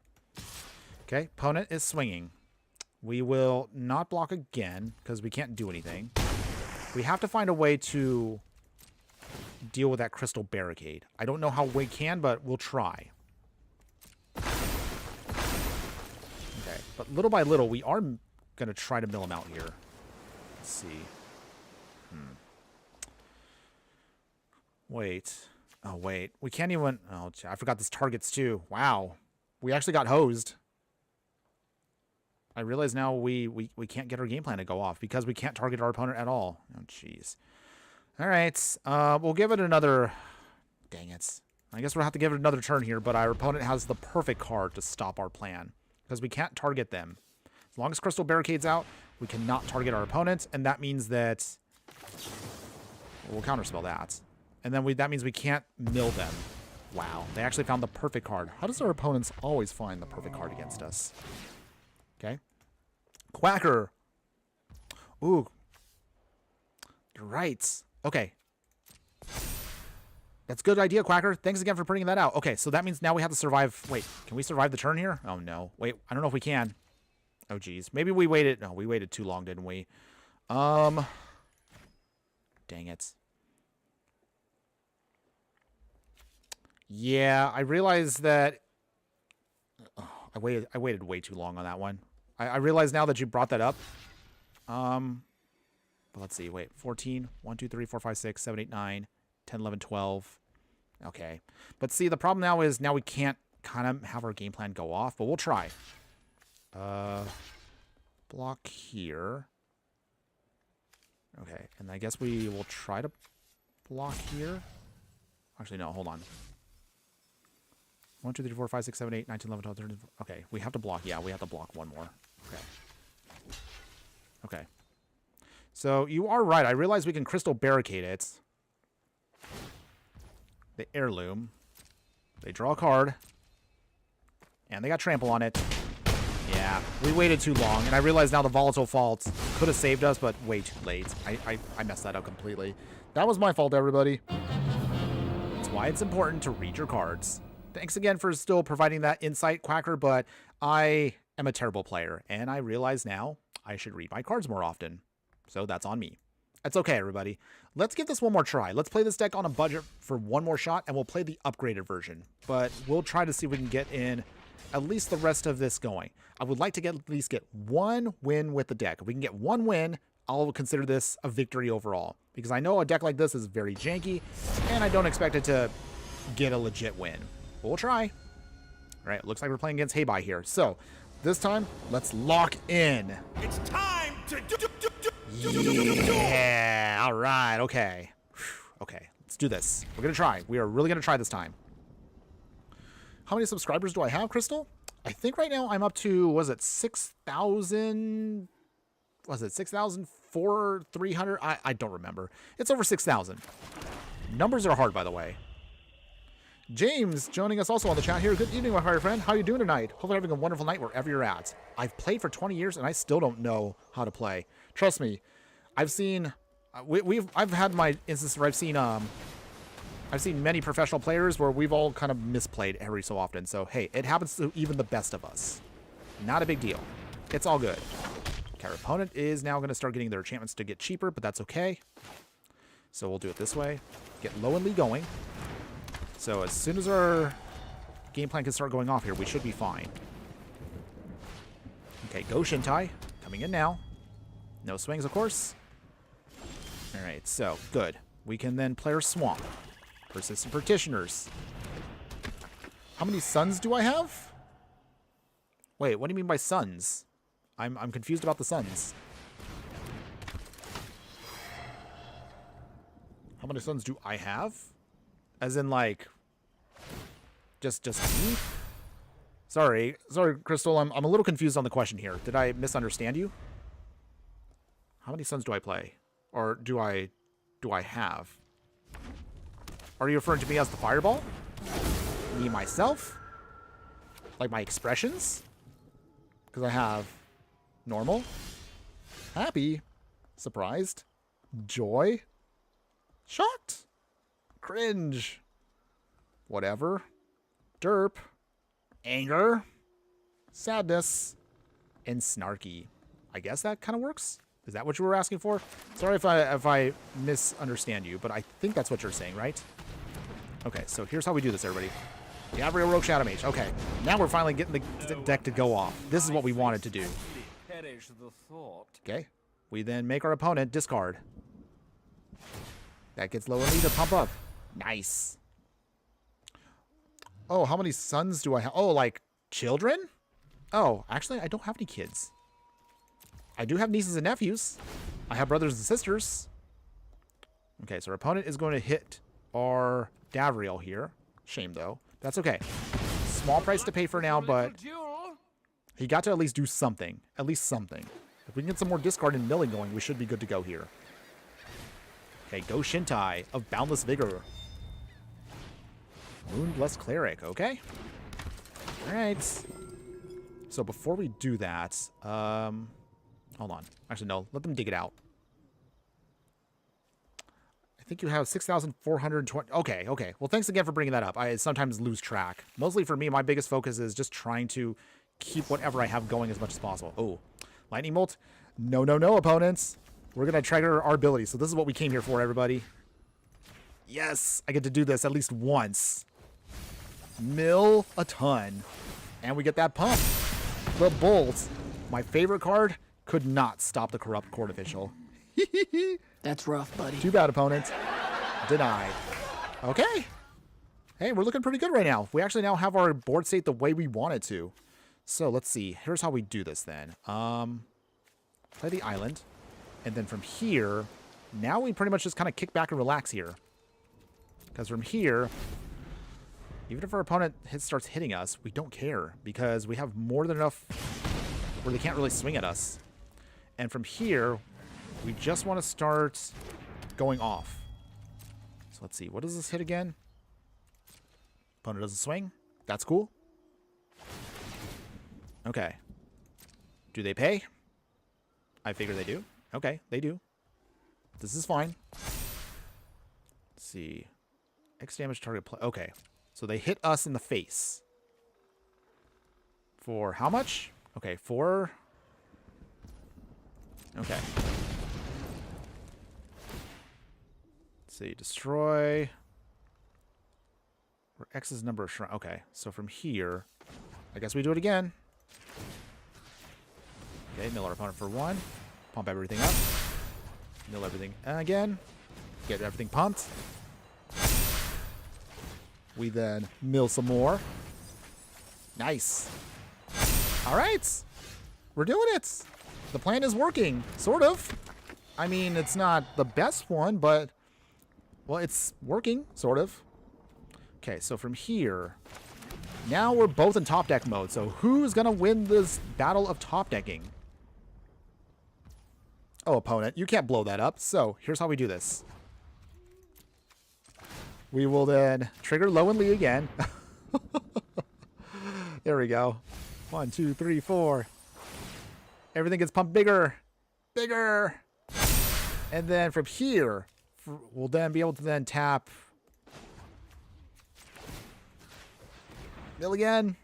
Okay. Opponent is swinging. We will not block again because we can't do anything. We have to find a way to deal with that crystal barricade. I don't know how we can, but we'll try. Okay, but little by little, we are going to try to mill him out here. Let's see. Wait. Oh, wait. We can't even... Oh, I forgot this targets, too. Wow. We actually got hosed. I realize now we can't get our game plan to go off because we can't target our opponent at all. Oh, jeez. All right. We'll give it another... Dang it. I guess we'll have to give it another turn here, but our opponent has the perfect card to stop our plan because we can't target them. As long as Crystal Barricade's out, we cannot target our opponent, and that means that... We'll counterspell that. And then that means we can't mill them. Wow. They actually found the perfect card. How does our opponents always find the perfect card against us? Okay. Quacker. Ooh. You're right. Okay. That's a good idea, Quacker. Thanks again for putting that out. Okay, so that means now we have to survive. Wait, can we survive the turn here? Oh, no. Wait, I don't know if we can. Oh, geez. Maybe we waited. No, we waited too long, didn't we? Dang it. Yeah, I realized that... Oh, I waited way too long on that one. I realize now that you brought that up. But let's see. Wait. 14. 1, 2, 3, 4, 5, 6, 7, 8, 9, 10, 11, 12. Okay. But see, the problem now is now we can't kind of have our game plan go off, but we'll try. Block here. Okay. And I guess we will try to block here. Actually, no. Hold on. 1, 2, 3, 4, 5, 6, 7, 8, 9, 10, 11, 12, 13. Okay, we have to block. Yeah, we have to block one more. Okay. Okay. So you are right. I realize we can crystal barricade it. The heirloom. They draw a card. And they got trample on it. Yeah, we waited too long. And I realize now the volatile fault could have saved us, but way too late. I messed that up completely. That was my fault, everybody. That's why it's important to read your cards. Thanks again for still providing that insight, Quacker, but I am a terrible player, and I realize now I should read my cards more often. So that's on me. That's okay, everybody. Let's give this one more try. Let's play this deck on a budget for one more shot, and we'll play the upgraded version. But we'll try to see if we can get in at least the rest of this going. I would like to at least get one win with the deck. If we can get one win, I'll consider this a victory overall. Because I know a deck like this is very janky, and I don't expect it to get a legit win. But we'll try. All right, looks like we're playing against Heibai here. So, this time, let's lock in. It's time to Yeah, all right, okay. Okay, let's do this. We're going to try. We are really going to try this time. How many subscribers do I have, Crystal? I think right now I'm up to, was it 6,000? Was it 6,300? I don't remember. It's over 6,000. Numbers are hard, by the way. James joining us also on the chat here. Good evening, my fire friend. How are you doing tonight? Hopefully having a wonderful night wherever you're at. I've played for 20 years and I still don't know how to play. Trust me. I've seen I've had my instances where I've seen many professional players where we've all kind of misplayed every so often. So hey, it happens to even the best of us. Not a big deal. It's all good. Okay, our opponent is now going to start getting their enchantments to get cheaper, but that's okay. So we'll do it this way. Get low and Lee going. So as soon as our game plan can start going off here, we should be fine. Okay, go Shintai. Coming in now. No swings, of course. Alright, so, good. We can then play our Swamp. Persistent Petitioners. How many suns do I have? Wait, what do you mean by suns? I'm confused about the suns. How many suns do I have? As in, like, just me? Sorry, Crystal. I'm a little confused on the question here. Did I misunderstand you? How many suns do I play, or do I have? Are you referring to me as the Fireball? Me myself? Like my expressions? Because I have normal, happy, surprised, joy, shocked, cringe, whatever, derp, anger, sadness, and snarky. I guess that kind of works. Is that what you were asking for? Sorry if I misunderstand you, but I think that's what you're saying, right? Okay, so here's how we do this, everybody. Gabriel Rogue Shadow Mage. Okay, now we're finally getting the deck to go off. This is what we wanted to do. Okay, we then make our opponent discard. That gets low and to pump up. Nice. Oh, how many sons do I have? Oh, like children? Oh, actually, I don't have any kids. I do have nieces and nephews. I have brothers and sisters. Okay, so our opponent is going to hit our Davriel here. Shame, though. That's okay. Small price to pay for now, but he got to at least do something. At least something. If we can get some more discard and milling going, we should be good to go here. Okay, go Shintai of Boundless Vigor. Moonblessed Cleric, okay. Alright. So before we do that, hold on. Actually, no. Let them dig it out. I think you have 6,420. Okay, okay. Well, thanks again for bringing that up. I sometimes lose track. Mostly for me, my biggest focus is just trying to keep whatever I have going as much as possible. Oh, Lightning Bolt. No, no, no, opponents. We're going to trigger our ability. So this is what we came here for, everybody. Yes, I get to do this at least once. Mill a ton. And we get that pump. The Bolt. My favorite card could not stop the Corrupt Court Official. That's rough, buddy. Too bad, opponent. Denied. Okay. Hey, we're looking pretty good right now. We actually now have our board state the way we want it to. So let's see. Here's how we do this then. Play the island. And then from here, now we pretty much just kind of kick back and relax here. Because from here, even if our opponent starts hitting us, we don't care. Because we have more than enough where they can't really swing at us. And from here, we just want to start going off. So let's see. What does this hit again? Opponent doesn't swing. That's cool. Okay. Do they pay? I figure they do. Okay, they do. This is fine. Let's see. X damage target play. Okay. So they hit us in the face. For how much? Okay, for... Okay. Let's see. Destroy. Where X is number of shrine. Okay, so from here, I guess we do it again. Okay, mill our opponent for 1. Pump everything up. Mill everything again. Get everything pumped. We then mill some more. Nice. All right. We're doing it. The plan is working, sort of. I mean, it's not the best one, but, well, it's working, sort of. Okay, so from here, now we're both in top deck mode. So who's going to win this battle of top decking? Oh, opponent, you can't blow that up. So here's how we do this. We will then trigger Low and Lee again. There we go. 1, 2, 3, 4. Everything gets pumped bigger. Bigger. And then from here, we'll then be able to then tap. Mill again.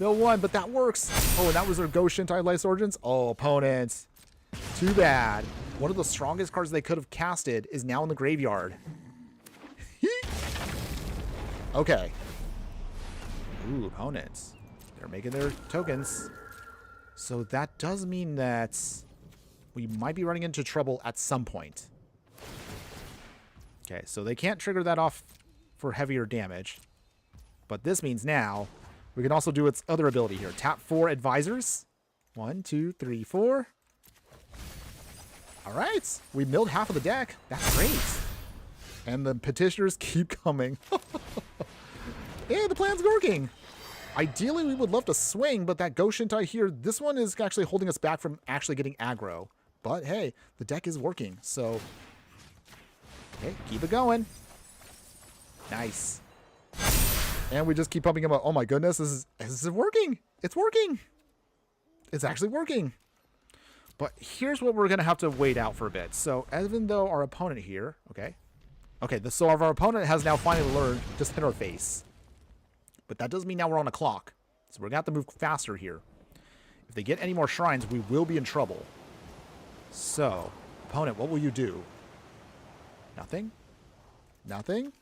Mill 1, but that works. Oh, and that was their Go Shintai Lice Origins. Oh, opponents. Too bad. One of the strongest cards they could have casted is now in the graveyard. Okay. Ooh, opponents. They're making their tokens. So that does mean that we might be running into trouble at some point. Okay, so they can't trigger that off for heavier damage. But this means now we can also do its other ability here. Tap 4 advisors. 1, 2, 3, 4. All right. We milled half of the deck. That's great. And the petitioners keep coming. Yeah, the plan's working. Ideally, we would love to swing, but that Go Shintai here, this one is actually holding us back from actually getting aggro. But hey, the deck is working. So, okay, keep it going. Nice. And we just keep pumping him up. Oh my goodness, this is working. It's working. It's actually working. But here's what we're going to have to wait out for a bit. So even though our opponent here, okay. Okay, so our opponent has now finally learned just hit our face. But that does mean now we're on a clock. So we're going to have to move faster here. If they get any more shrines, we will be in trouble. So, opponent, what will you do? Nothing? Nothing?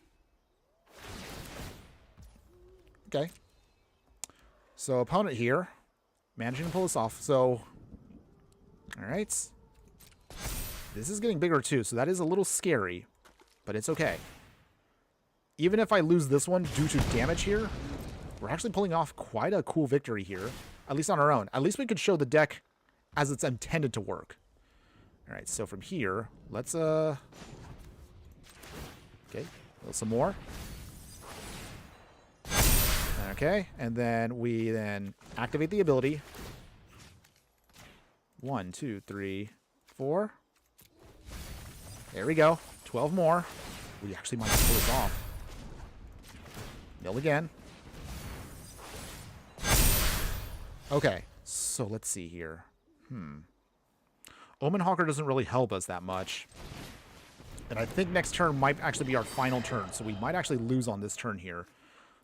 Okay. So, opponent here, managing to pull this off. So, alright. This is getting bigger too, so that is a little scary. But it's okay. Even if I lose this one due to damage here, we're actually pulling off quite a cool victory here. At least on our own. At least we could show the deck as it's intended to work. Alright, so from here, let's, okay, some more. Okay, and then we activate the ability. 1, 2, 3, 4. There we go. 12 more. We actually might pull this off. Mill again. Okay, so let's see here. Omen Hawker doesn't really help us that much. And I think next turn might actually be our final turn, so we might actually lose on this turn here.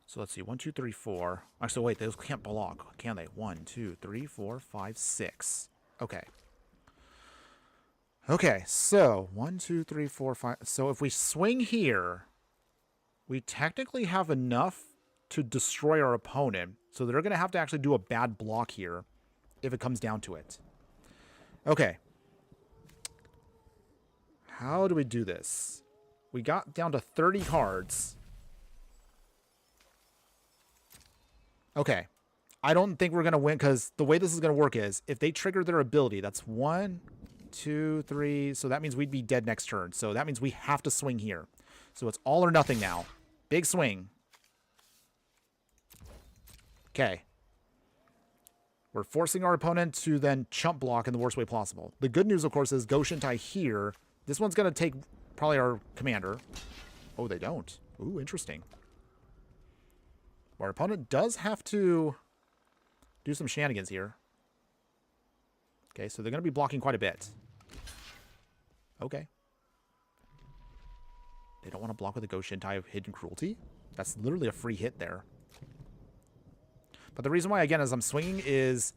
So let's see, 1, 2, 3, 4. Actually, wait, those can't block, can they? 1, 2, 3, 4, 5, 6. Okay. Okay, so 1, 2, 3, 4, 5. So if we swing here, we technically have enough to destroy our opponent. So they're going to have to actually do a bad block here if it comes down to it. Okay. How do we do this? We got down to 30 cards. Okay. I don't think we're going to win because the way this is going to work is if they trigger their ability, that's 1, 2, 3. So that means we'd be dead next turn. So that means we have to swing here. So it's all or nothing now. Big swing. Okay. We're forcing our opponent to then chump block in the worst way possible. The good news, of course, is Go Shintai here. This one's going to take probably our commander. Oh, they don't. Ooh, interesting. Our opponent does have to do some shenanigans here. Okay, so they're going to be blocking quite a bit. Okay. They don't want to block with a Go Shintai of Hidden Cruelty. That's literally a free hit there. But the reason why, again, as I'm swinging is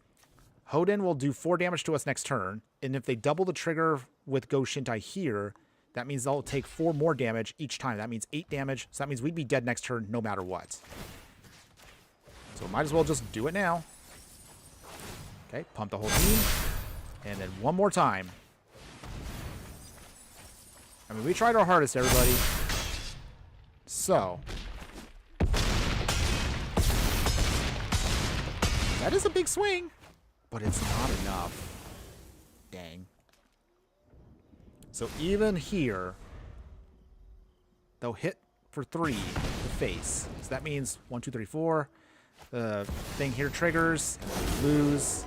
Hoden will do 4 damage to us next turn. And if they double the trigger with Go Shintai here, that means they'll take 4 more damage each time. That means 8 damage. So that means we'd be dead next turn no matter what. So might as well just do it now. Okay, pump the whole team. And then one more time. I mean, we tried our hardest, everybody. So. That is a big swing, but it's not enough. Dang. So even here, they'll hit for 3 to face. So that means 1, 2, 3, 4. The thing here triggers. Lose.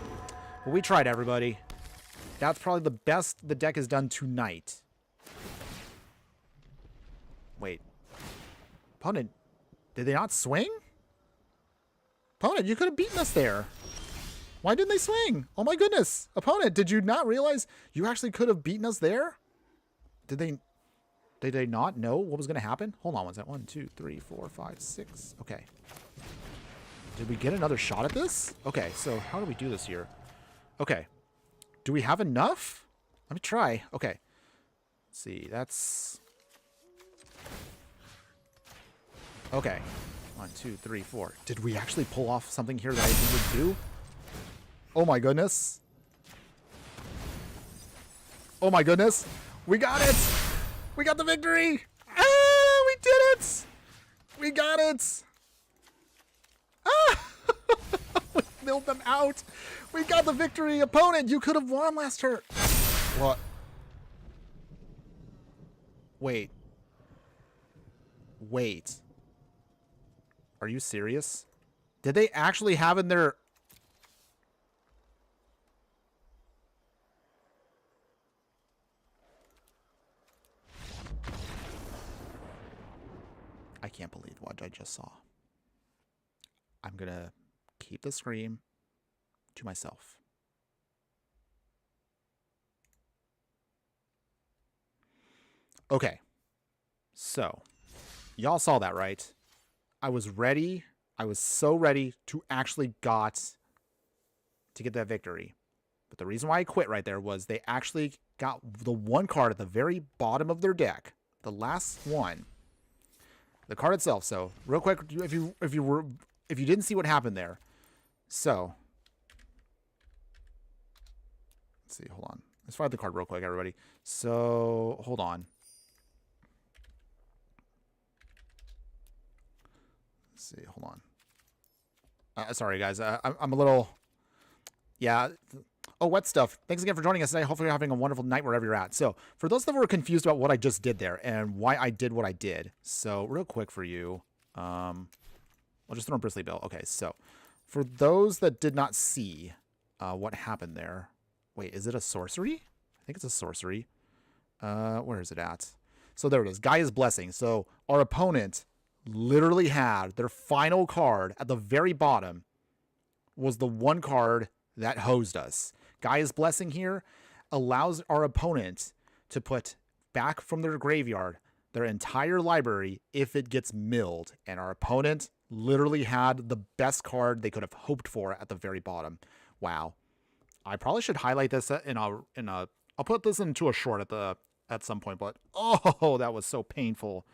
Well, we tried, everybody. That's probably the best the deck has done tonight. Wait. Opponent, did they not swing? Opponent, you could have beaten us there. Why didn't they swing? Oh my goodness. Opponent, did you not realize you actually could have beaten us there? Did they not know what was going to happen? Hold on one second. 1, 2, 3, 4, 5, 6. Okay. Did we get another shot at this? Okay, so how do we do this here? Okay. Do we have enough? Let me try. Okay. Let's see. That's... Okay. 1, 2, 3, 4. Did we actually pull off something here that I would do? Oh my goodness. Oh my goodness. We got it. We got the victory. Ah, we did it. We got it. Ah. We milled them out. We got the victory. Opponent, you could have won last turn. What? Wait. Wait. Are you serious? Did they actually have in their... I can't believe what I just saw. I'm gonna keep the scream to myself. Okay. So, y'all saw that, right? I was ready. I was so ready to actually got to get that victory. But the reason why I quit right there was they actually got the one card at the very bottom of their deck, the last one, the card itself. So real quick, if you didn't see what happened there, so let's see, hold on, let's find the card real quick, everybody. So hold on. Let's see, hold on. Sorry guys, I'm a little, yeah. Oh, Wet Stuff, thanks again for joining us today. Hopefully you're having a wonderful night wherever you're at. So for those that were confused about what I just did there and why I did what I did, so real quick for you, I'll just throw in Bristly Bill. Okay, so for those that did not see what happened there, wait, is it a sorcery? I think it's a sorcery. Where is it at? So there it is, Gaia's Blessing. So our opponent literally had their final card at the very bottom was the one card that hosed us. Gaia's Blessing here allows our opponent to put back from their graveyard their entire library if it gets milled. And our opponent literally had the best card they could have hoped for at the very bottom. Wow. I probably should highlight this I'll put this into a short at some point, but oh, that was so painful.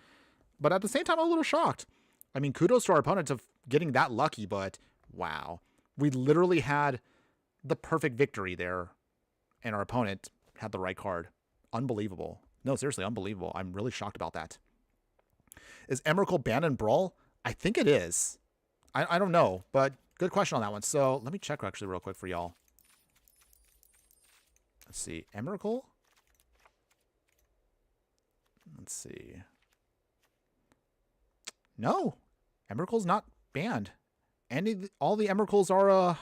But at the same time, I'm a little shocked. I mean, kudos to our opponent of getting that lucky, but wow. We literally had the perfect victory there, and our opponent had the right card. Unbelievable. No, seriously, unbelievable. I'm really shocked about that. Is Emrakul banned in Brawl? I think it is. I don't know, but good question on that one. So let me check actually real quick for y'all. Let's see. Emrakul? Let's see. No. Emrakul's not banned. All the Emrakuls are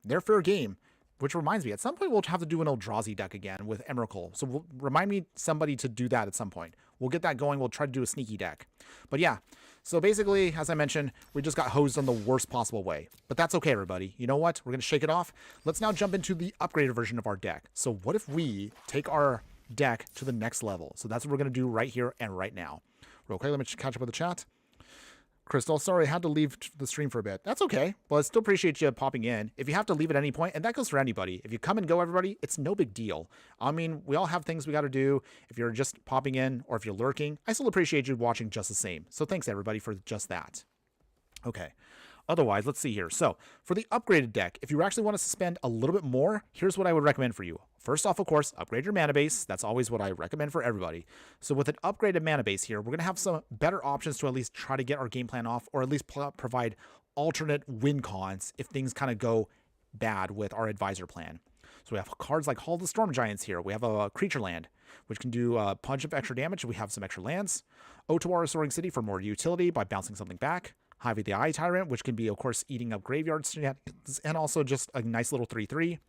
they're fair game, which reminds me, at some point we'll have to do an Eldrazi deck again with Emrakul. So remind me somebody to do that at some point. We'll get that going. We'll try to do a sneaky deck. But yeah, so basically, as I mentioned, we just got hosed on the worst possible way. But that's okay, everybody. You know what? We're going to shake it off. Let's now jump into the upgraded version of our deck. So what if we take our deck to the next level? So that's what we're going to do right here and right now. Real quick, let me catch up with the chat. Crystal, sorry, I had to leave the stream for a bit. That's okay. Well, I still appreciate you popping in. If you have to leave at any point, and that goes for anybody, if you come and go, everybody, it's no big deal. I mean, we all have things we got to do. If you're just popping in or if you're lurking, I still appreciate you watching just the same. So thanks, everybody, for just that. Okay. Otherwise, let's see here. So for the upgraded deck, if you actually want to spend a little bit more, here's what I would recommend for you. First off, of course, upgrade your mana base. That's always what I recommend for everybody. So with an upgraded mana base here, we're going to have some better options to at least try to get our game plan off, or at least provide alternate win cons if things kind of go bad with our advisor plan. So we have cards like Hall of the Storm Giants here. We have a creature land, which can do a bunch of extra damage. We have some extra lands. Otawara Soaring City for more utility by bouncing something back. Hive the Eye Tyrant, which can be, of course, eating up graveyards, and also just a nice little 3/3.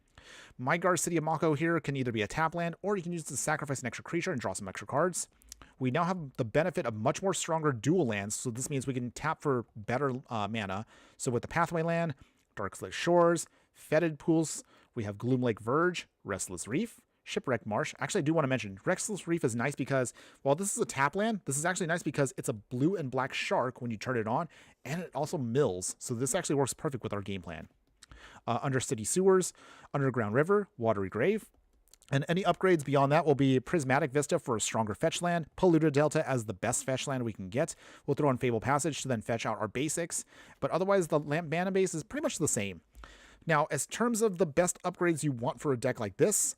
Mygar City of Mako here can either be a tap land, or you can use it to sacrifice an extra creature and draw some extra cards. We now have the benefit of much more stronger dual lands, so this means we can tap for better mana. So with the Pathway land, Darkslick Shores, Fetid Pools, we have Gloomlake Verge, Restless Reef, Shipwreck Marsh. Actually, I do want to mention Restless Reef is nice because, while this is a tap land, this is actually nice because it's a blue and black shark when you turn it on, and it also mills. So this actually works perfect with our game plan. Undercity Sewers, Underground River, Watery Grave. And any upgrades beyond that will be Prismatic Vista for a stronger fetch land, Polluted Delta as the best fetch land we can get. We'll throw in Fable Passage to then fetch out our basics. But otherwise, the mana base is pretty much the same. Now, as terms of the best upgrades you want for a deck like this,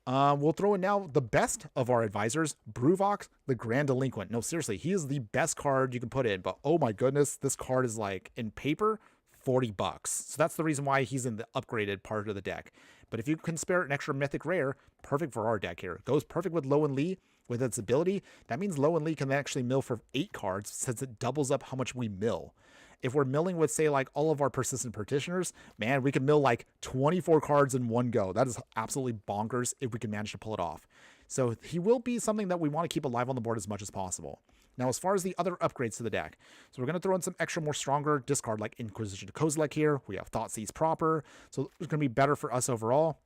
we'll throw in now the best of our advisors, Bruvox, the Grand Delinquent. No, seriously, he is the best card you can put in. But oh my goodness, this card is like, in paper, $40. So that's the reason why he's in the upgraded part of the deck. But if you can spare an extra mythic rare, perfect for our deck here. Goes perfect with Lo and Lee with its ability. That means Lo and Lee can actually mill for 8 cards since it doubles up how much we mill. If we're milling with, say, like all of our persistent petitioners, man, we can mill like 24 cards in one go. That is absolutely bonkers if we can manage to pull it off. So he will be something that we want to keep alive on the board as much as possible. Now, as far as the other upgrades to the deck, so we're going to throw in some extra, more stronger discard like Inquisition to Kozilek here. We have Thoughtseize proper, so it's going to be better for us overall.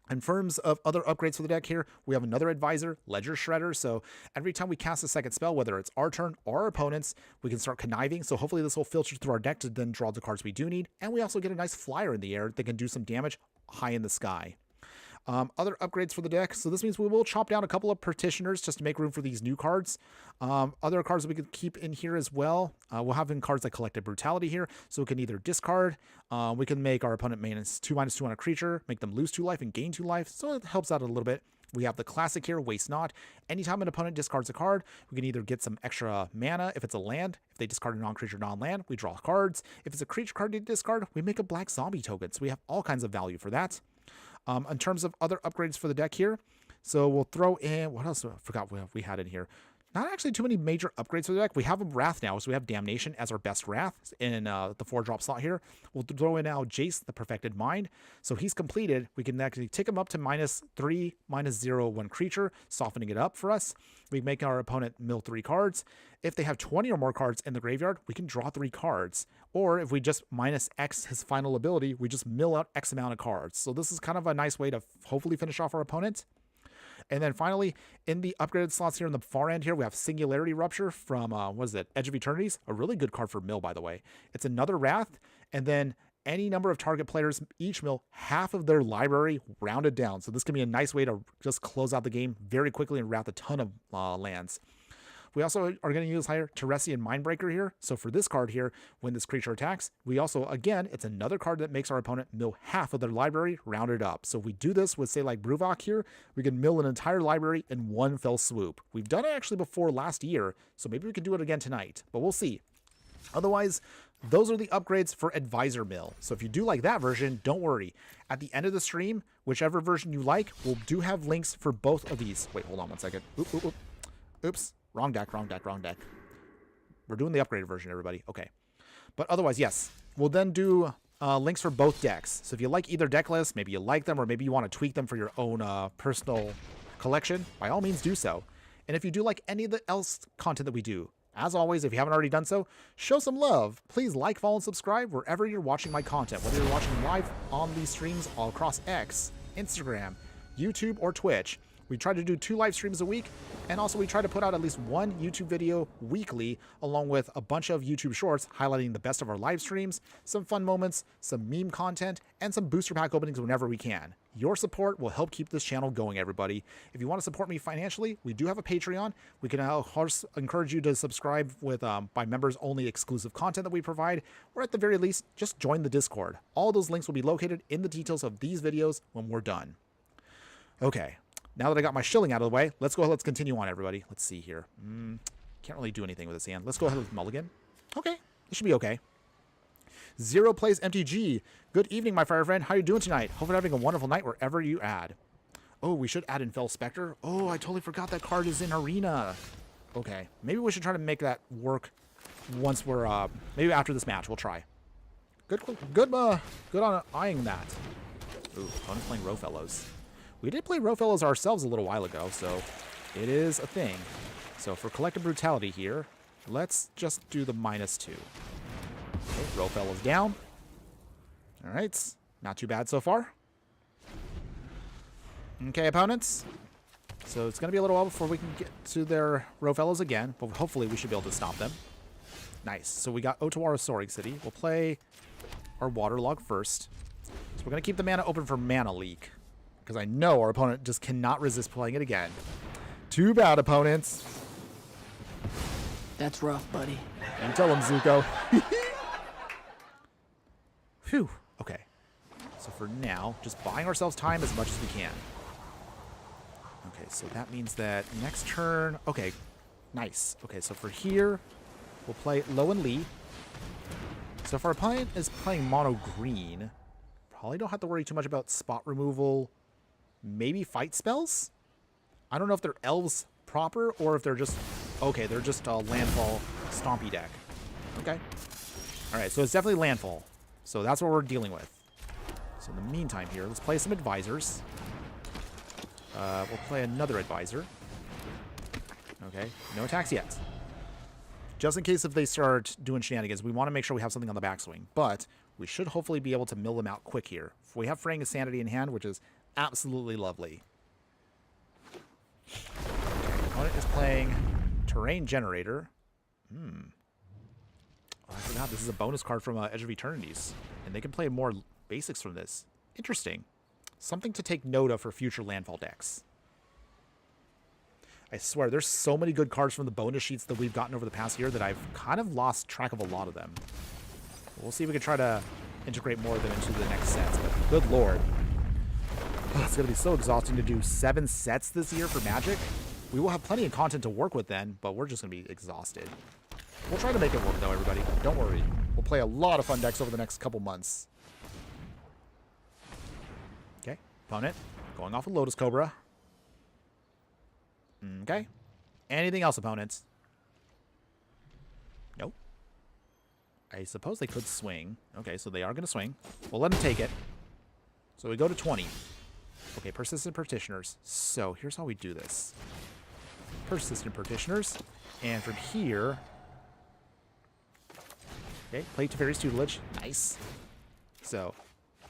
In terms of other upgrades for the deck here, we have another advisor, Ledger Shredder. So every time we cast a second spell, whether it's our turn or our opponent's, we can start conniving. So hopefully this will filter through our deck to then draw the cards we do need. And we also get a nice flyer in the air that can do some damage high in the sky. Other upgrades for the deck. So this means we will chop down a couple of Partitioners just to make room for these new cards. Other cards that we could keep in here as well. We'll have in cards like Collective Brutality here. So we can either discard. We can make our opponent -2/2 on a creature, make them lose 2 life and gain 2 life. So it helps out a little bit. We have the classic here, Waste Not. Anytime an opponent discards a card, we can either get some extra mana if it's a land. If they discard a non-creature, non-land, we draw cards. If it's a creature card to discard, we make a black zombie token. So we have all kinds of value for that. In terms of other upgrades for the deck here, so we'll throw in, what else? I forgot what we had in here. Not actually too many major upgrades for the deck. We have a Wrath now, so we have Damnation as our best Wrath in the 4-drop slot here. We'll throw in now Jace, the Perfected Mind. So he's completed. We can actually tick him up to -3, -0, 1 creature, softening it up for us. We make our opponent mill 3 cards. If they have 20 or more cards in the graveyard, we can draw 3 cards. Or if we just -X his final ability, we just mill out X amount of cards. So this is kind of a nice way to hopefully finish off our opponent. And then finally, in the upgraded slots here in the far end here, we have Singularity Rupture from, what is it, Edge of Eternities? A really good card for mill, by the way. It's another Wrath, and then any number of target players each mill half of their library rounded down. So this can be a nice way to just close out the game very quickly and wrath a ton of lands. We also are going to use higher Teresian Mindbreaker here. So for this card here, when this creature attacks, we also, again, it's another card that makes our opponent mill half of their library rounded up. So if we do this with, say, like Bruvok here, we can mill an entire library in one fell swoop. We've done it actually before last year, so maybe we can do it again tonight, but we'll see. Otherwise, those are the upgrades for Advisor Mill. So if you do like that version, don't worry. At the end of the stream, whichever version you like, we'll do have links for both of these. Wait, hold on one second. Oops. Wrong deck, wrong deck, wrong deck. We're doing the upgraded version, everybody. Okay. But otherwise, yes. We'll then do links for both decks. So if you like either deck list, maybe you like them, or maybe you want to tweak them for your own personal collection, by all means do so. And if you do like any of the else content that we do, as always, if you haven't already done so, show some love. Please like, follow, and subscribe wherever you're watching my content, whether you're watching live on these streams all across X, Instagram, YouTube, or Twitch. We try to do 2 live streams a week, and also we try to put out at least 1 YouTube video weekly, along with a bunch of YouTube shorts highlighting the best of our live streams, some fun moments, some meme content, and some booster pack openings whenever we can. Your support will help keep this channel going, everybody. If you want to support me financially, we do have a Patreon. We can, of course, encourage you to subscribe with by members only exclusive content that we provide, or at the very least, just join the Discord. All those links will be located in the details of these videos when we're done. Okay. Now that I got my shilling out of the way, let's go ahead. Let's continue on, everybody. Let's see here. Can't really do anything with this hand. Let's go ahead with Mulligan. Okay. This should be okay. Zero plays MTG. Good evening, my fire friend. How are you doing tonight? Hope you're having a wonderful night wherever you add. Oh, we should add in Fell Spectre. Oh, I totally forgot that card is in Arena. Okay. Maybe we should try to make that work once we're, maybe after this match. We'll try. Good on eyeing that. Ooh, opponent's playing Rowfellows. We did play Rowfellows ourselves a little while ago, so it is a thing. So for Collective Brutality here, let's just do the -2. Okay, Rowfellows down. All right, not too bad so far. Okay, opponents. So it's going to be a little while before we can get to their Rowfellows again, but hopefully we should be able to stop them. Nice. So we got Otawara Soaring City. We'll play our Waterlog first. So we're going to keep the mana open for Mana Leak, because I know our opponent just cannot resist playing it again. Too bad, opponents. That's rough, buddy. You tell him, Zuko. Phew. Okay. So for now, just buying ourselves time as much as we can. Okay, so that means that next turn... Okay, nice. Okay, so for here, we'll play Lo and Lee. So if our opponent is playing mono green, probably don't have to worry too much about spot removal. Maybe fight spells? I don't know if they're elves proper or if they're just... Okay, they're just a landfall stompy deck. Okay. Alright, so it's definitely landfall. So that's what we're dealing with. So in the meantime here, let's play some advisors. We'll play another advisor. Okay, no attacks yet. Just in case if they start doing shenanigans, we want to make sure we have something on the backswing. But we should hopefully be able to mill them out quick here. If we have Fraying of Sanity in hand, which is Absolutely lovely. Opponent is playing Terrain Generator. Oh, I forgot this is a bonus card from Edge of Eternities. And they can play more basics from this. Interesting. Something to take note of for future landfall decks. I swear, there's so many good cards from the bonus sheets that we've gotten over the past year that I've kind of lost track of a lot of them. We'll see if we can try to integrate more of them into the next sets, but good lord. It's going to be so exhausting to do 7 sets this year for Magic. We will have plenty of content to work with then, but we're just going to be exhausted. We'll try to make it work though, everybody. Don't worry. We'll play a lot of fun decks over the next couple months. Okay, opponent going off with Lotus Cobra. Okay. Anything else, opponents? Nope. I suppose they could swing. Okay, so they are going to swing. We'll let them take it. So we go to 20. Okay, Persistent Petitioners. So here's how we do this. Persistent Petitioners. And from here... Okay, play Teferi's Tutelage. Nice. So,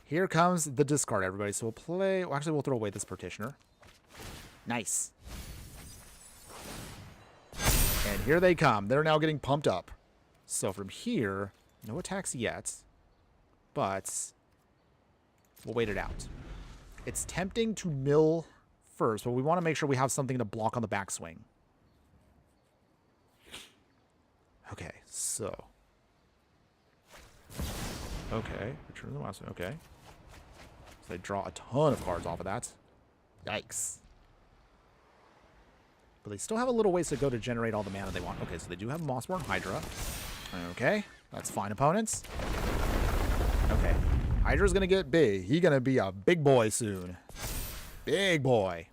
here comes the discard, everybody. So we'll play... Well, actually, we'll throw away this Petitioner. Nice. And here they come. They're now getting pumped up. So from here, no attacks yet. But we'll wait it out. It's tempting to mill first, but we want to make sure we have something to block on the backswing. Okay, so... Okay, return the last one. Okay. So they draw a ton of cards off of that. Yikes. But they still have a little ways to go to generate all the mana they want. Okay, so they do have Mossborn Hydra. Okay, that's fine, opponents. Okay, Hydra's going to get big. He's going to be a big boy soon. Big boy.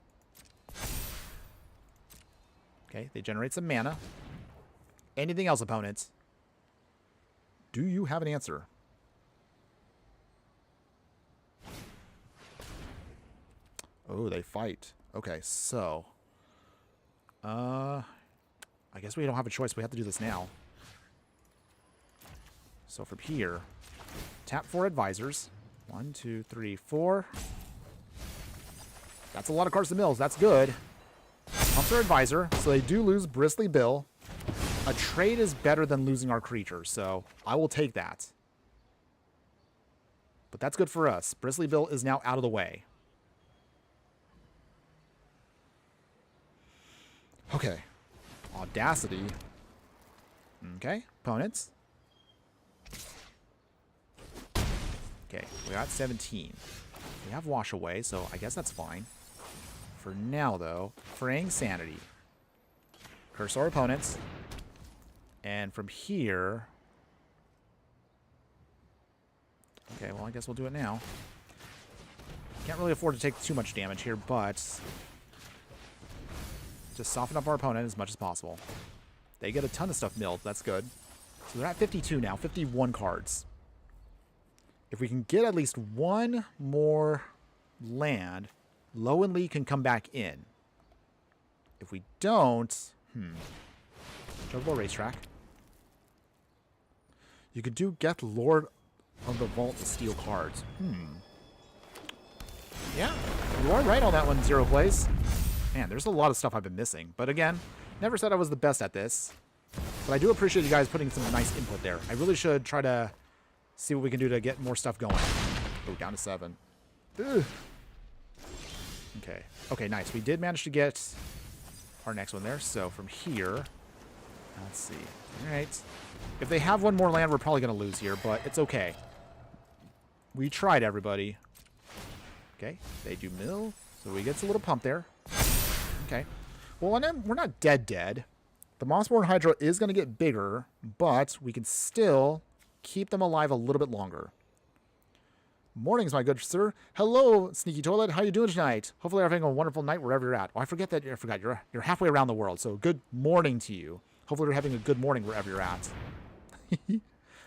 Okay, they generate some mana. Anything else, opponents? Do you have an answer? Oh, they fight. Okay, so... I guess we don't have a choice. We have to do this now. So from here, tap 4 advisors. 1, 2, 3, 4. That's a lot of cards to mills. That's good. Pump their advisor. So they do lose Bristly Bill. A trade is better than losing our creature, so I will take that. But that's good for us. Bristly Bill is now out of the way. Okay. Audacity. Okay. Opponents. Okay. We got 17. We have Wash Away, so I guess that's fine. For now, though, Fraying Sanity. Curse our opponents. And from here... Okay, well, I guess we'll do it now. Can't really afford to take too much damage here, but... just soften up our opponent as much as possible. They get a ton of stuff milled. That's good. So they're at 52 now. 51 cards. If we can get at least one more land, Low and Lee can come back in. If we don't... Chocobo Racetrack. You could do Get Lord of the Vault to steal cards. Yeah, you are right on that one, Zero Plays. Man, there's a lot of stuff I've been missing. But again, never said I was the best at this. But I do appreciate you guys putting some nice input there. I really should try to see what we can do to get more stuff going. Oh, down to 7. Ugh. Okay. Okay, nice. We did manage to get our next one there. So from here, let's see. All right. If they have one more land, we're probably going to lose here, but it's okay. We tried, everybody. Okay. They do mill. So we get a little pump there. Okay. Well, and then we're not dead. The Mossborn Hydra is going to get bigger, but we can still keep them alive a little bit longer. Mornings, my good sir. Hello, Sneaky Toilet. How you doing tonight? Hopefully you're having a wonderful night wherever you're at. Oh, I forgot. You're halfway around the world, so good morning to you. Hopefully you're having a good morning wherever you're at.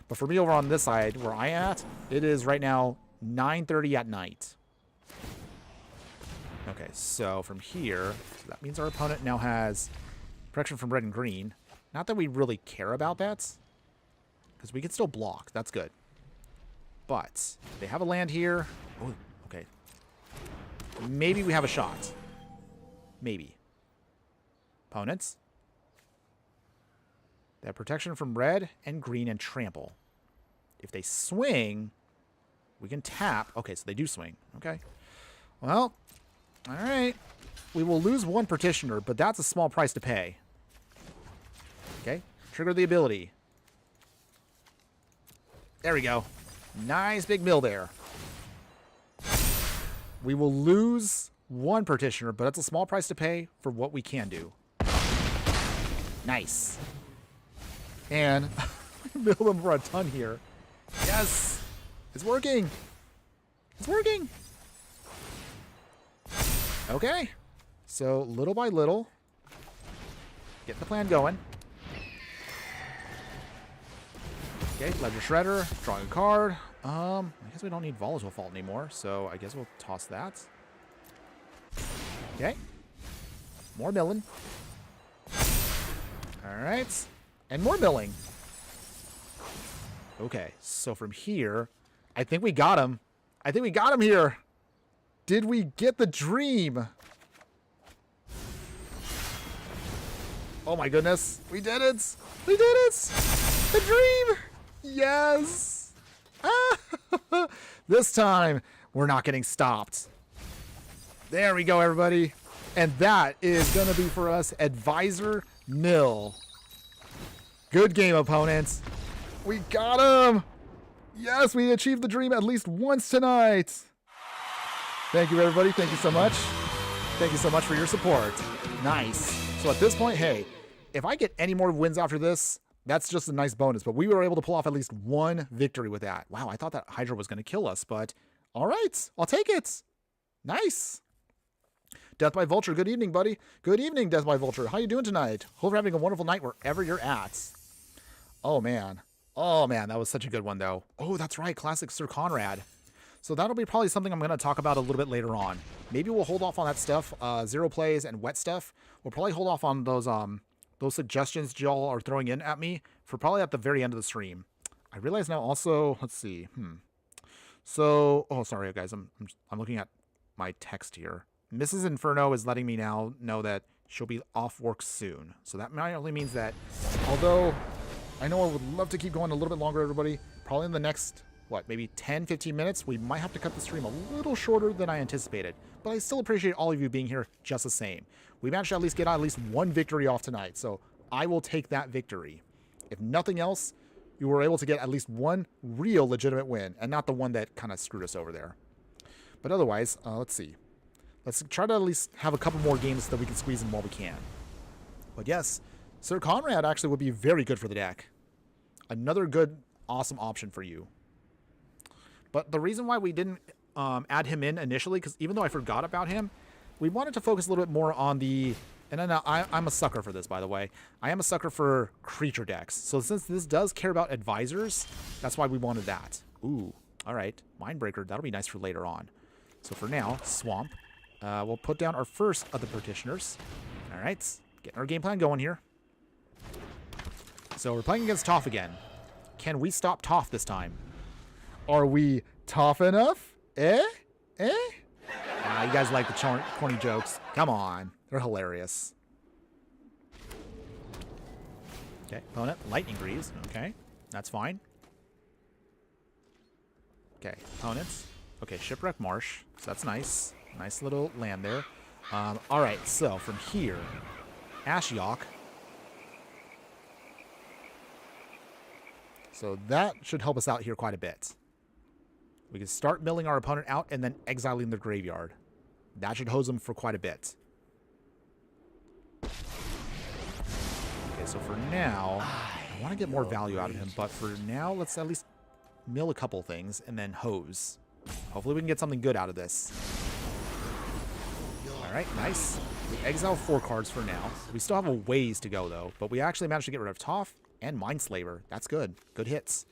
But for me over on this side, where I'm at, it is right now 9:30 at night. Okay, so from here, that means our opponent now has protection from red and green. Not that we really care about that, because we can still block. That's good. But they have a land here. Oh, okay. maybe we have a shot. Maybe. Opponents. They have protection from red and green and trample. If they swing, we can tap. Okay, so they do swing. Okay. Well, all right. We will lose one Petitioner, but that's a small price to pay. Okay. Trigger the ability. There we go. Nice big mill there. We will lose one Petitioner, but it's a small price to pay for what we can do. Nice. And mill them for a ton here. Yes! It's working! It's working! Okay. So, little by little, get the plan going. Okay, Ledger Shredder, drawing a card. I guess we don't need Volatile Fault anymore, so I guess we'll toss that. Okay. More milling. Alright. And more milling. Okay, so from here, I think we got him. I think we got him here. Did we get the dream? Oh my goodness. We did it. We did it. The dream. Yes. Ah. This time, we're not getting stopped. There we go, everybody. And that is going to be for us Advisor Mill. Good game, opponents. We got him. Yes, we achieved the dream at least once tonight. Thank you, everybody. Thank you so much. Thank you so much for your support. Nice. So at this point, hey, if I get any more wins after this, that's just a nice bonus. But we were able to pull off at least one victory with that. Wow, I thought that Hydra was going to kill us, but all right, I'll take it. Nice. Death by Vulture, good evening, buddy. Good evening, Death by Vulture. How you doing tonight? Hope you're having a wonderful night wherever you're at. Oh, man. Oh, man, that was such a good one, though. Oh, that's right, classic Sir Conrad. So that'll be probably something I'm going to talk about a little bit later on. Maybe we'll hold off on that stuff, zero plays and wet stuff. We'll probably hold off on those suggestions y'all are throwing in at me for probably at the very end of the stream. I realize now also, let's see. So, oh, sorry, guys. I'm looking at my text here. Mrs. Inferno is letting me now know that she'll be off work soon. So that only means that, although I know I would love to keep going a little bit longer, everybody, probably in the next, what, maybe 10, 15 minutes, we might have to cut the stream a little shorter than I anticipated. But I still appreciate all of you being here just the same. We managed to at least get at least one victory off tonight, so I will take that victory. If nothing else, you were able to get at least one real legitimate win, and not the one that kind of screwed us over there. But otherwise, let's see. Let's try to at least have a couple more games that we can squeeze in while we can. But yes, Sir Conrad actually would be very good for the deck. Another good, awesome option for you. But the reason why we didn't add him in initially, because even though I forgot about him, we wanted to focus a little bit more on the... And I'm a sucker for this, by the way. I am a sucker for creature decks. So since this does care about advisors, that's why we wanted that. Ooh, all right. Mindbreaker, that'll be nice for later on. So for now, Swamp. We'll put down our first of the Petitioners. All right, getting our game plan going here. So we're playing against Toph again. Can we stop Toph this time? Are we tough enough? Eh? You guys like the corny jokes. Come on. They're hilarious. Okay, opponent, Lightning Greaves. Okay, that's fine. Okay, opponents. Okay, Shipwreck Marsh. So that's nice. Nice little land there. All right, so from here, Ashiok. So that should help us out here quite a bit. We can start milling our opponent out and then exiling the graveyard. That should hose them for quite a bit. Okay, so for now, I want to get more value out of him, but for now, let's at least mill a couple things and then hose. Hopefully we can get something good out of this. All right, nice. We exile 4 cards for now. We still have a ways to go, though, but we actually managed to get rid of Toph and Mindslaver. That's good. Good hits.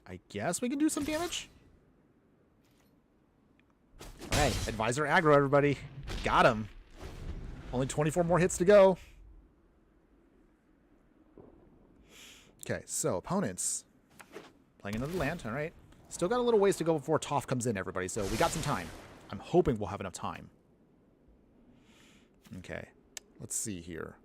I guess we can do some damage. All right, Advisor aggro, everybody. Got him. Only 24 more hits to go. Okay, so opponents. Playing another land, all right. Still got a little ways to go before Toph comes in, everybody, so we got some time. I'm hoping we'll have enough time. Okay, let's see here.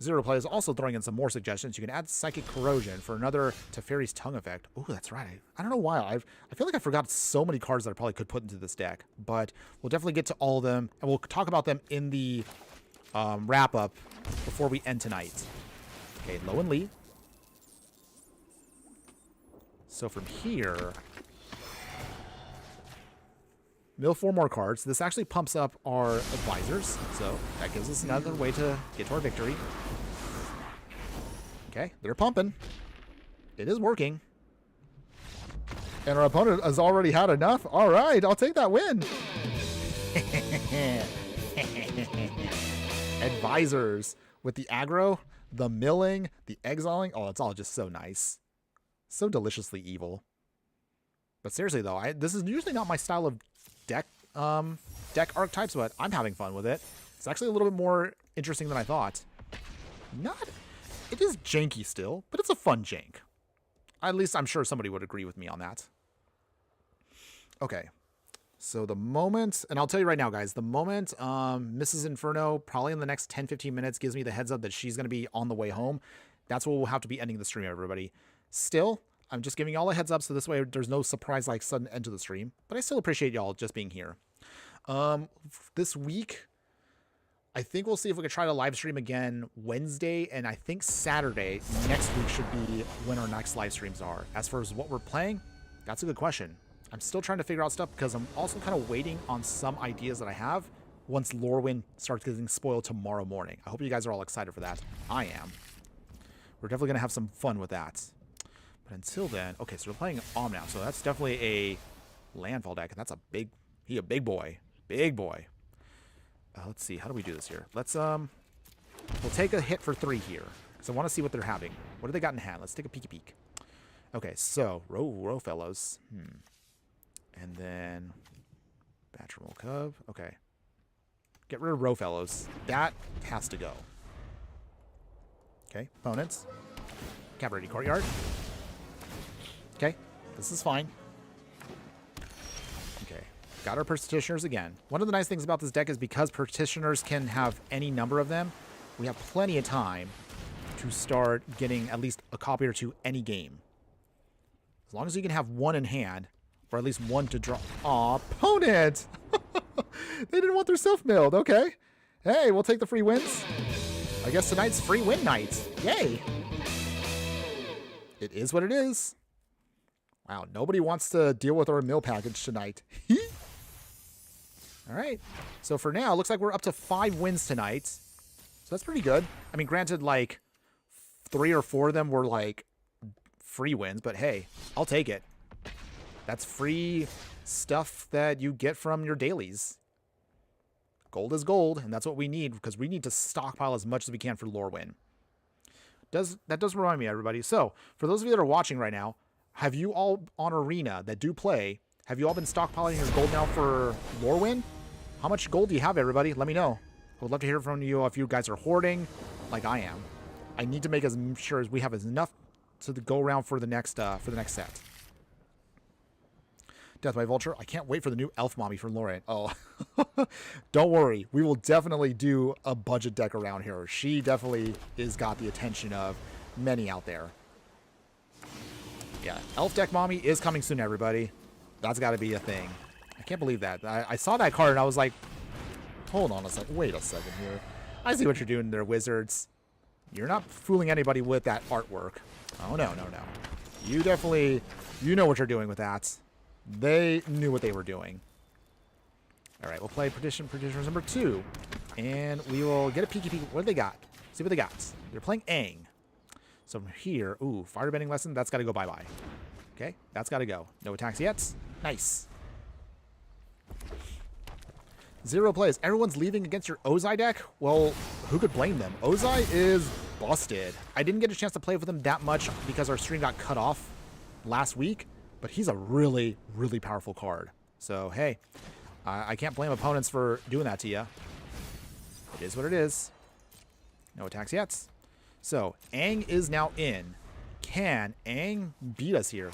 Zero Play is also throwing in some more suggestions. You can add Psychic Corrosion for another Teferi's Tongue effect. Oh, that's right. I don't know why. I feel like I forgot so many cards that I probably could put into this deck. But we'll definitely get to all of them. And we'll talk about them in the wrap-up before we end tonight. Okay, Low and Lee. So from here... mill 4 more cards. This actually pumps up our advisors, so that gives us another way to get to our victory. Okay, they're pumping. It is working. And our opponent has already had enough. All right, I'll take that win. Advisors with the aggro, the milling, the exiling. Oh, it's all just so nice. So deliciously evil. But seriously, though, this is usually not my style of deck archetypes, but I'm having fun with it. It's actually a little bit more interesting than I thought. It is janky still, but it's a fun jank. At least I'm sure somebody would agree with me on that. Okay, so the moment, and I'll tell you right now, guys, the moment Mrs. Inferno, probably in the next 10-15 minutes, gives me the heads up that she's going to be on the way home, that's what we'll have to be ending the stream, everybody. Still, I'm just giving y'all a heads up, so this way there's no surprise like sudden end to the stream. But I still appreciate y'all just being here. This week, I think we'll see if we can try to live stream again Wednesday, and I think Saturday next week should be when our next live streams are. As far as what we're playing, that's a good question. I'm still trying to figure out stuff because I'm also kind of waiting on some ideas that I have once Lorwyn starts getting spoiled tomorrow morning. I hope you guys are all excited for that. I am. We're definitely going to have some fun with that. But until then, okay, so we're playing Om now, so that's definitely a landfall deck, and that's a big boy. Big boy. Let's see, how do we do this here? Let's, we'll take a hit for 3 here, because I want to see what they're having. What do they got in hand? Let's take a peeky peek. Okay, so, row fellows. And then, Batrimal Cub. Okay. Get rid of row fellows. That has to go. Okay, opponents. Cavalry Courtyard. Okay, this is fine. Okay, got our Petitioners again. One of the nice things about this deck is because Petitioners can have any number of them, we have plenty of time to start getting at least a copy or two any game. As long as you can have one in hand, or at least one to draw. Aw, opponent! They didn't want their self-milled. Okay. Hey, we'll take the free wins. I guess tonight's free win night. Yay! It is what it is. Wow, nobody wants to deal with our mill package tonight. All right. So for now, it looks like we're up to 5 wins tonight. So that's pretty good. I mean, granted, like 3 or 4 of them were like free wins, but hey, I'll take it. That's free stuff that you get from your dailies. Gold is gold, and that's what we need because we need to stockpile as much as we can for Lorwyn. That does remind me, everybody. So, for those of you that are watching right now, have you all on Arena that do play, have you all been stockpiling your gold now for Lorwyn? How much gold do you have, everybody? Let me know. I would love to hear from you if you guys are hoarding like I am. I need to make as sure as we have enough to go around for the next set. Death by Vulture. I can't wait for the new Elf Mommy for Lauren. Oh, don't worry. We will definitely do a budget deck around here. She definitely has got the attention of many out there. Yeah, Elf Deck Mommy is coming soon, everybody. That's got to be a thing. I can't believe that. I saw that card and I was like, hold on a second. Wait a second here. I see what you're doing there, Wizards. You're not fooling anybody with that artwork. Oh, no. You definitely, you know what you're doing with that. They knew what they were doing. All right, we'll play Petitioners number 2. And we will get a peeky peek. What do they got? See what they got. They're playing Aang. So from here, ooh, Firebending Lesson. That's got to go bye-bye. Okay, that's got to go. No attacks yet. Nice. 0 plays. Everyone's leaving against your Ozai deck? Well, who could blame them? Ozai is busted. I didn't get a chance to play with him that much because our stream got cut off last week. But he's a really, really powerful card. So, hey, I can't blame opponents for doing that to you. It is what it is. No attacks yet. So, Aang is now in. Can Aang beat us here?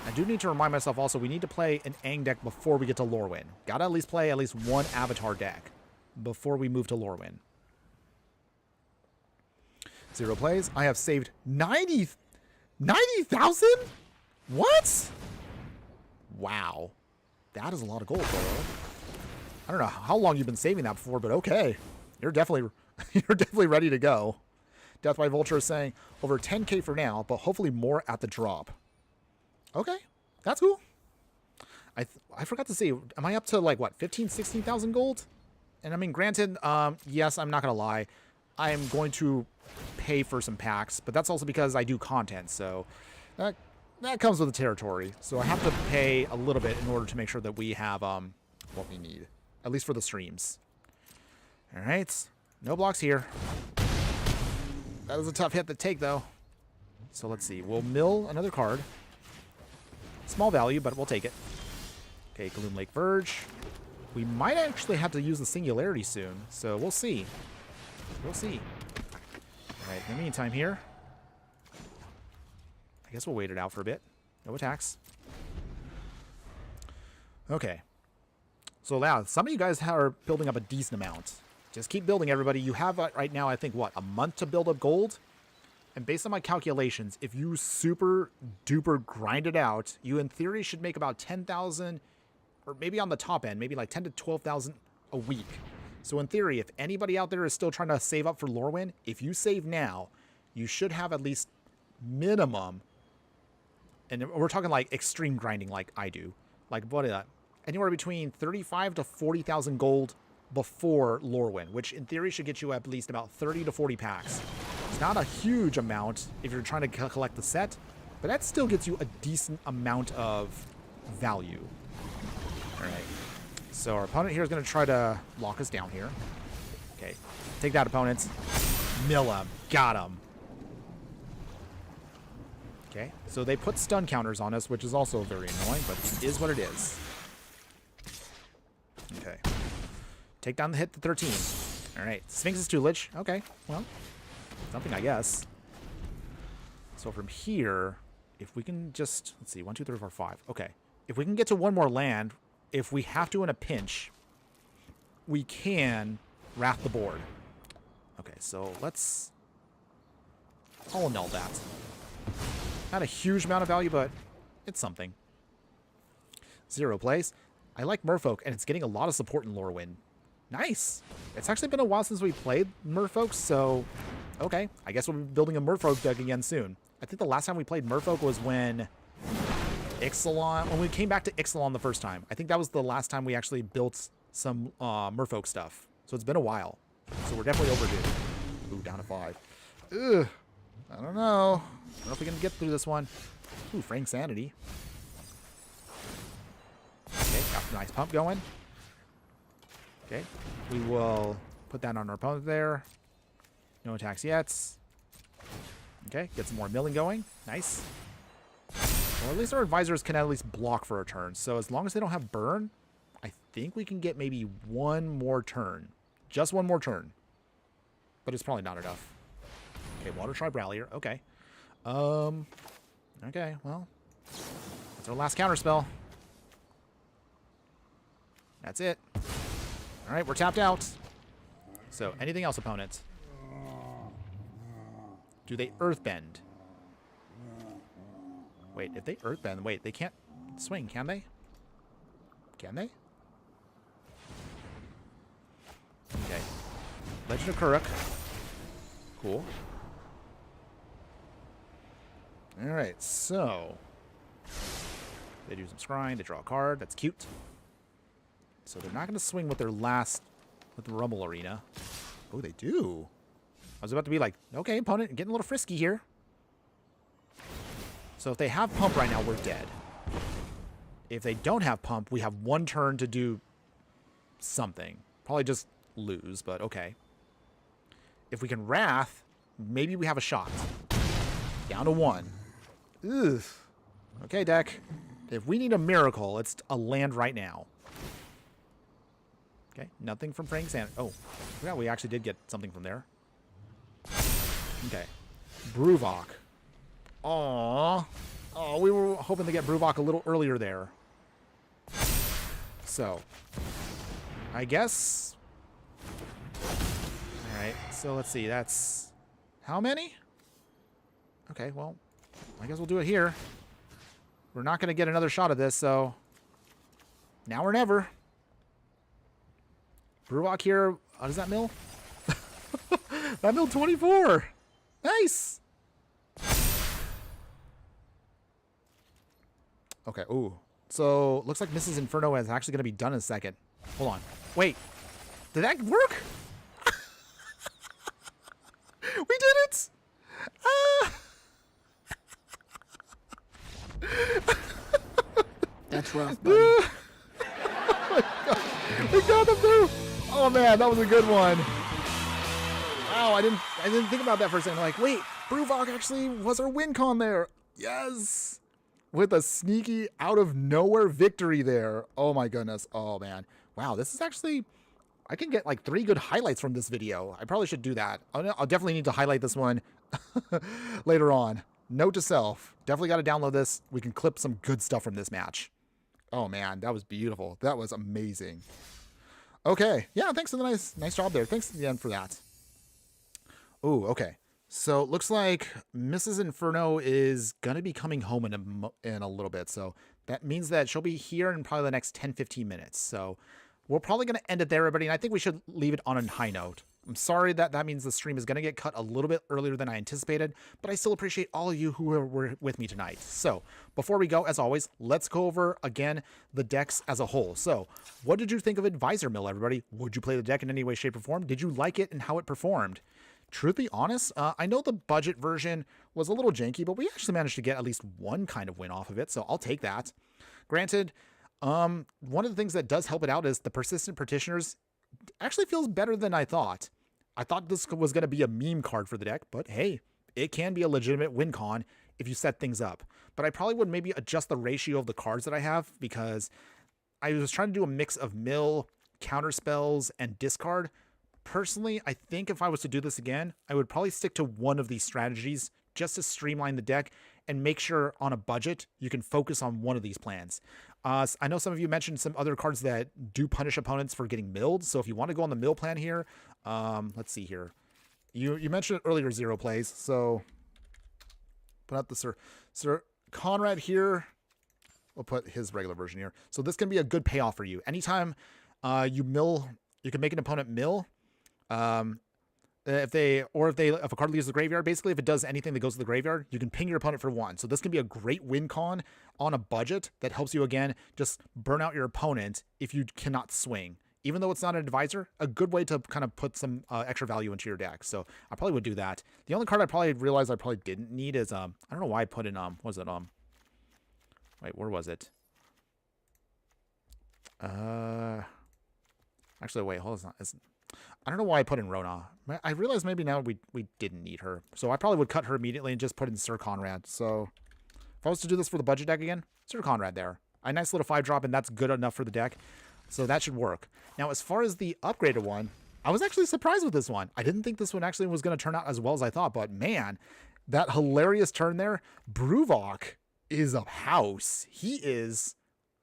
I do need to remind myself also we need to play an Aang deck before we get to Lorwyn. Gotta at least play at least one Avatar deck before we move to Lorwyn. 0 plays. I have saved 90,000? What? Wow. That is a lot of gold, bro. I don't know how long you've been saving that before, but okay. You're definitely ready to go. Death by Vulture is saying over 10k for now, but hopefully more at the drop. Okay, that's cool. I forgot to say, am I up to like what, 15, 16,000 gold? And I mean, granted, yes, I'm not gonna lie, I am going to pay for some packs, but that's also because I do content, so that comes with the territory. So I have to pay a little bit in order to make sure that we have what we need, at least for the streams. All right, no blocks here. That was a tough hit to take, though. So let's see. We'll mill another card. Small value, but we'll take it. Okay, Gloom Lake Verge. We might actually have to use the Singularity soon, so we'll see. We'll see. All right, in the meantime here, I guess we'll wait it out for a bit. No attacks. Okay. So now, some of you guys are building up a decent amount. Just keep building, everybody. You have right now, I think, what, a month to build up gold? And based on my calculations, if you super duper grind it out, you in theory should make about 10,000, or maybe on the top end, maybe like 10 to 12,000 a week. So in theory, if anybody out there is still trying to save up for Lorwyn, if you save now, you should have at least minimum, and we're talking like extreme grinding like I do, like what is that? Anywhere between 35 to 40,000 gold before Lorwyn, which in theory should get you at least about 30 to 40 packs. It's not a huge amount if you're trying to collect the set, but that still gets you a decent amount of value. All right. So our opponent here is going to try to lock us down here. Okay. Take that, opponents. Mill him. Got him. Okay. So they put stun counters on us, which is also very annoying, but it is what it is. Okay. Take down the hit to 13. All right. Sphinx's Tutelage. Okay. Well, something, I guess. So from here, if we can just, let's see, 1, 2, 3, 4, 5. Okay. If we can get to one more land, if we have to in a pinch, we can wrath the board. Okay, so I'll annul that. Not a huge amount of value, but it's something. 0 plays. I like Merfolk, and it's getting a lot of support in Lorwyn. Nice. It's actually been a while since we played Merfolk, so okay. I guess we'll be building a Merfolk deck again soon. I think the last time we played Merfolk was when when we came back to Ixalan the first time. I think that was the last time we actually built some Merfolk stuff. So it's been a while. So we're definitely overdue. Ooh, down to 5. Ugh. I don't know. I don't know if we can get through this one. Ooh, Fraying Sanity. Okay, got a nice pump going. Okay, we will put that on our opponent there. No attacks yet. Okay, get some more milling going. Nice. Well, at least our advisors can at least block for a turn. So as long as they don't have burn, I think we can get maybe one more turn. Just one more turn. But it's probably not enough. Okay, Water Tribe Rallier. Okay. Okay, well. That's our last counter spell. That's it. Alright, we're tapped out. So, anything else, opponent? Do they Earthbend? Wait, if they Earthbend, wait, they can't swing, can they? Can they? Okay. Legend of Kuruk. Cool. Alright, so they do some scrying, they draw a card, that's cute. So they're not going to swing with their last, with the Rumble Arena. Oh, they do. I was about to be like, okay, opponent, getting a little frisky here. So if they have Pump right now, we're dead. If they don't have Pump, we have one turn to do something. Probably just lose, but okay. If we can Wrath, maybe we have a shot. Down to 1. Ugh. Okay, deck. If we need a miracle, it's a land right now. Okay, nothing from Fraying Sanity. Oh, I forgot we actually did get something from there. Okay. Bruvok. Aww. Oh, we were hoping to get Bruvok a little earlier there. So, I guess. All right, so let's see. That's how many? Okay, well, I guess we'll do it here. We're not going to get another shot of this, so now or never. Bruvok here. How does that mill? That milled 24. Nice. Okay, ooh. So, looks like Mrs. Inferno is actually going to be done in a second. Hold on. Wait. Did that work? We did it! That's rough, buddy. Oh my God. We got them through! Oh man, that was a good one. Wow, I didn't think about that for a second. Like, wait, Bruvok actually was our win con there. Yes! With a sneaky out of nowhere victory there. Oh my goodness. Oh man. Wow, this is actually, I can get like 3 good highlights from this video. I probably should do that. I'll definitely need to highlight this one later on. Note to self, definitely got to download this. We can clip some good stuff from this match. Oh man, that was beautiful. That was amazing. Okay. Yeah, thanks for the nice job there. Thanks at the end for that. Oh, okay. So it looks like Mrs. Inferno is going to be coming home in a little bit. So that means that she'll be here in probably the next 10-15 minutes. So we're probably going to end it there, everybody. And I think we should leave it on a high note. I'm sorry that means the stream is going to get cut a little bit earlier than I anticipated, but I still appreciate all of you who were with me tonight. So before we go, as always, let's go over again the decks as a whole. So what did you think of Advisor Mill, everybody? Would you play the deck in any way, shape, or form? Did you like it and how it performed? Truth be honest, I know the budget version was a little janky, but we actually managed to get at least one kind of win off of it, so I'll take that. Granted, one of the things that does help it out is the Persistent Petitioners actually feels better than I thought. I thought this was going to be a meme card for the deck, but hey, it can be a legitimate win con if you set things up. But I probably would maybe adjust the ratio of the cards that I have because I was trying to do a mix of mill, counter spells, and discard. Personally, I think if I was to do this again, I would probably stick to one of these strategies just to streamline the deck and make sure on a budget you can focus on one of these plans. I know some of you mentioned some other cards that do punish opponents for getting milled. So if you want to go on the mill plan here, let's see here. You mentioned it earlier, Zero Plays. So put out the Sir Conrad here. We'll put his regular version here. So this can be a good payoff for you. Anytime you mill, you can make an opponent mill. If a card leaves the graveyard, basically if it does anything that goes to the graveyard, you can ping your opponent for 1. So this can be a great win con on a budget that helps you again just burn out your opponent if you cannot swing. Even though it's not an advisor, a good way to kind of put some extra value into your deck. So I probably would do that. The only card I probably realized I probably didn't need is I don't know why I put in was it wait, where was it? Actually wait, hold on. I don't know why I put in Rona. I realize maybe now we didn't need her. So I probably would cut her immediately and just put in Sir Conrad. So if I was to do this for the budget deck again, Sir Conrad there. A nice little 5-drop, and that's good enough for the deck. So that should work. Now, as far as the upgraded one, I was actually surprised with this one. I didn't think this one actually was going to turn out as well as I thought. But man, that hilarious turn there. Bruvok is a house. He is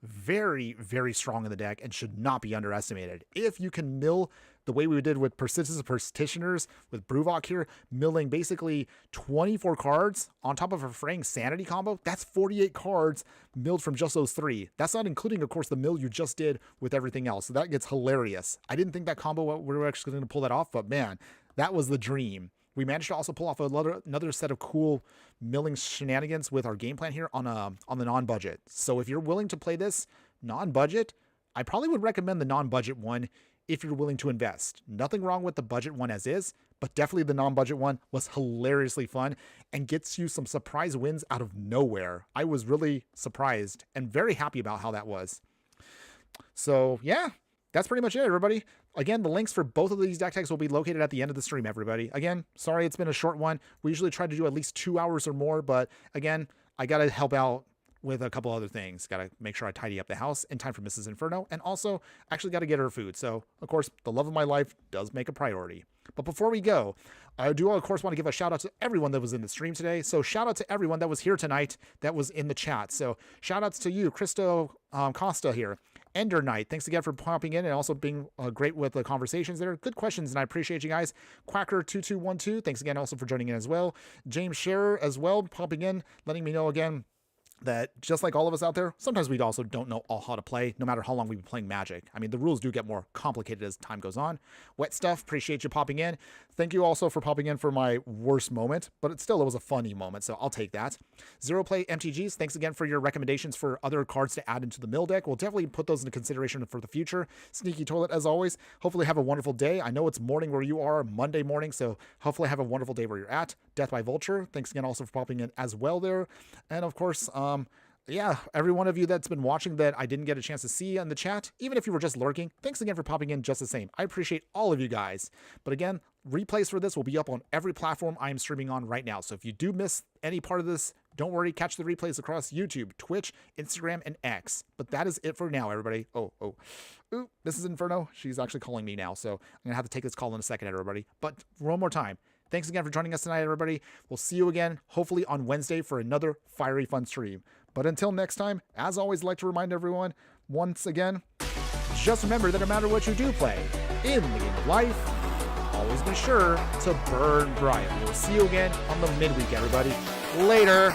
very, very strong in the deck and should not be underestimated. If you can mill the way we did with Persistence of Petitioners with Bruvok here, milling basically 24 cards on top of a fraying Sanity combo, that's 48 cards milled from just those 3. That's not including, of course, the mill you just did with everything else. So that gets hilarious. I didn't think that combo we were actually going to pull that off, but man, that was the dream. We managed to also pull off another set of cool milling shenanigans with our game plan here on the non-budget. So if you're willing to play this non-budget, I probably would recommend the non-budget one if you're willing to invest. Nothing wrong with the budget one as is, but definitely the non-budget one was hilariously fun and gets you some surprise wins out of nowhere. I was really surprised and very happy about how that was. So yeah, that's pretty much it, everybody. Again, the links for both of these deck tags will be located at the end of the stream, everybody. Again, sorry it's been a short one. We usually try to do at least 2 hours or more, but again, I got to help out with a couple other things. Got to make sure I tidy up the house in time for Mrs. Inferno, and also actually got to get her food. So, of course, the love of my life does make a priority. But before we go, I do, of course, want to give a shout out to everyone that was in the stream today. So shout out to everyone that was here tonight that was in the chat. So shout outs to you, Cristo Costa here. Ender Knight, thanks again for popping in and also being great with the conversations there. Good questions, and I appreciate you guys. Quacker2212, thanks again also for joining in as well. James Scherer as well, popping in, letting me know again that just like all of us out there, sometimes we also don't know all how to play, no matter how long we've been playing Magic. I mean, the rules do get more complicated as time goes on. Wet Stuff, appreciate you popping in. Thank you also for popping in for my worst moment, but it was a funny moment, so I'll take that. Zero Play MTGs, thanks again for your recommendations for other cards to add into the mill deck. We'll definitely put those into consideration for the future. Sneaky Toilet, as always, hopefully have a wonderful day. I know it's morning where you are, Monday morning, so hopefully have a wonderful day where you're at. Death by Vulture, thanks again also for popping in as well there. And of course, yeah, every one of you that's been watching that I didn't get a chance to see in the chat, even if you were just lurking, thanks again for popping in just the same. I appreciate all of you guys. But again, replays for this will be up on every platform I am streaming on right now. So if you do miss any part of this, don't worry, catch the replays across YouTube, Twitch, Instagram, and X. But that is it for now, everybody. Ooh, this is Inferno. She's actually calling me now, so I'm going to have to take this call in a second, everybody. But one more time, thanks again for joining us tonight, everybody. We'll see you again, hopefully on Wednesday for another fiery fun stream. But until next time, as always, I'd like to remind everyone, once again, just remember that no matter what you do play in the game of life, always be sure to burn bright. We'll see you again on the midweek, everybody. Later.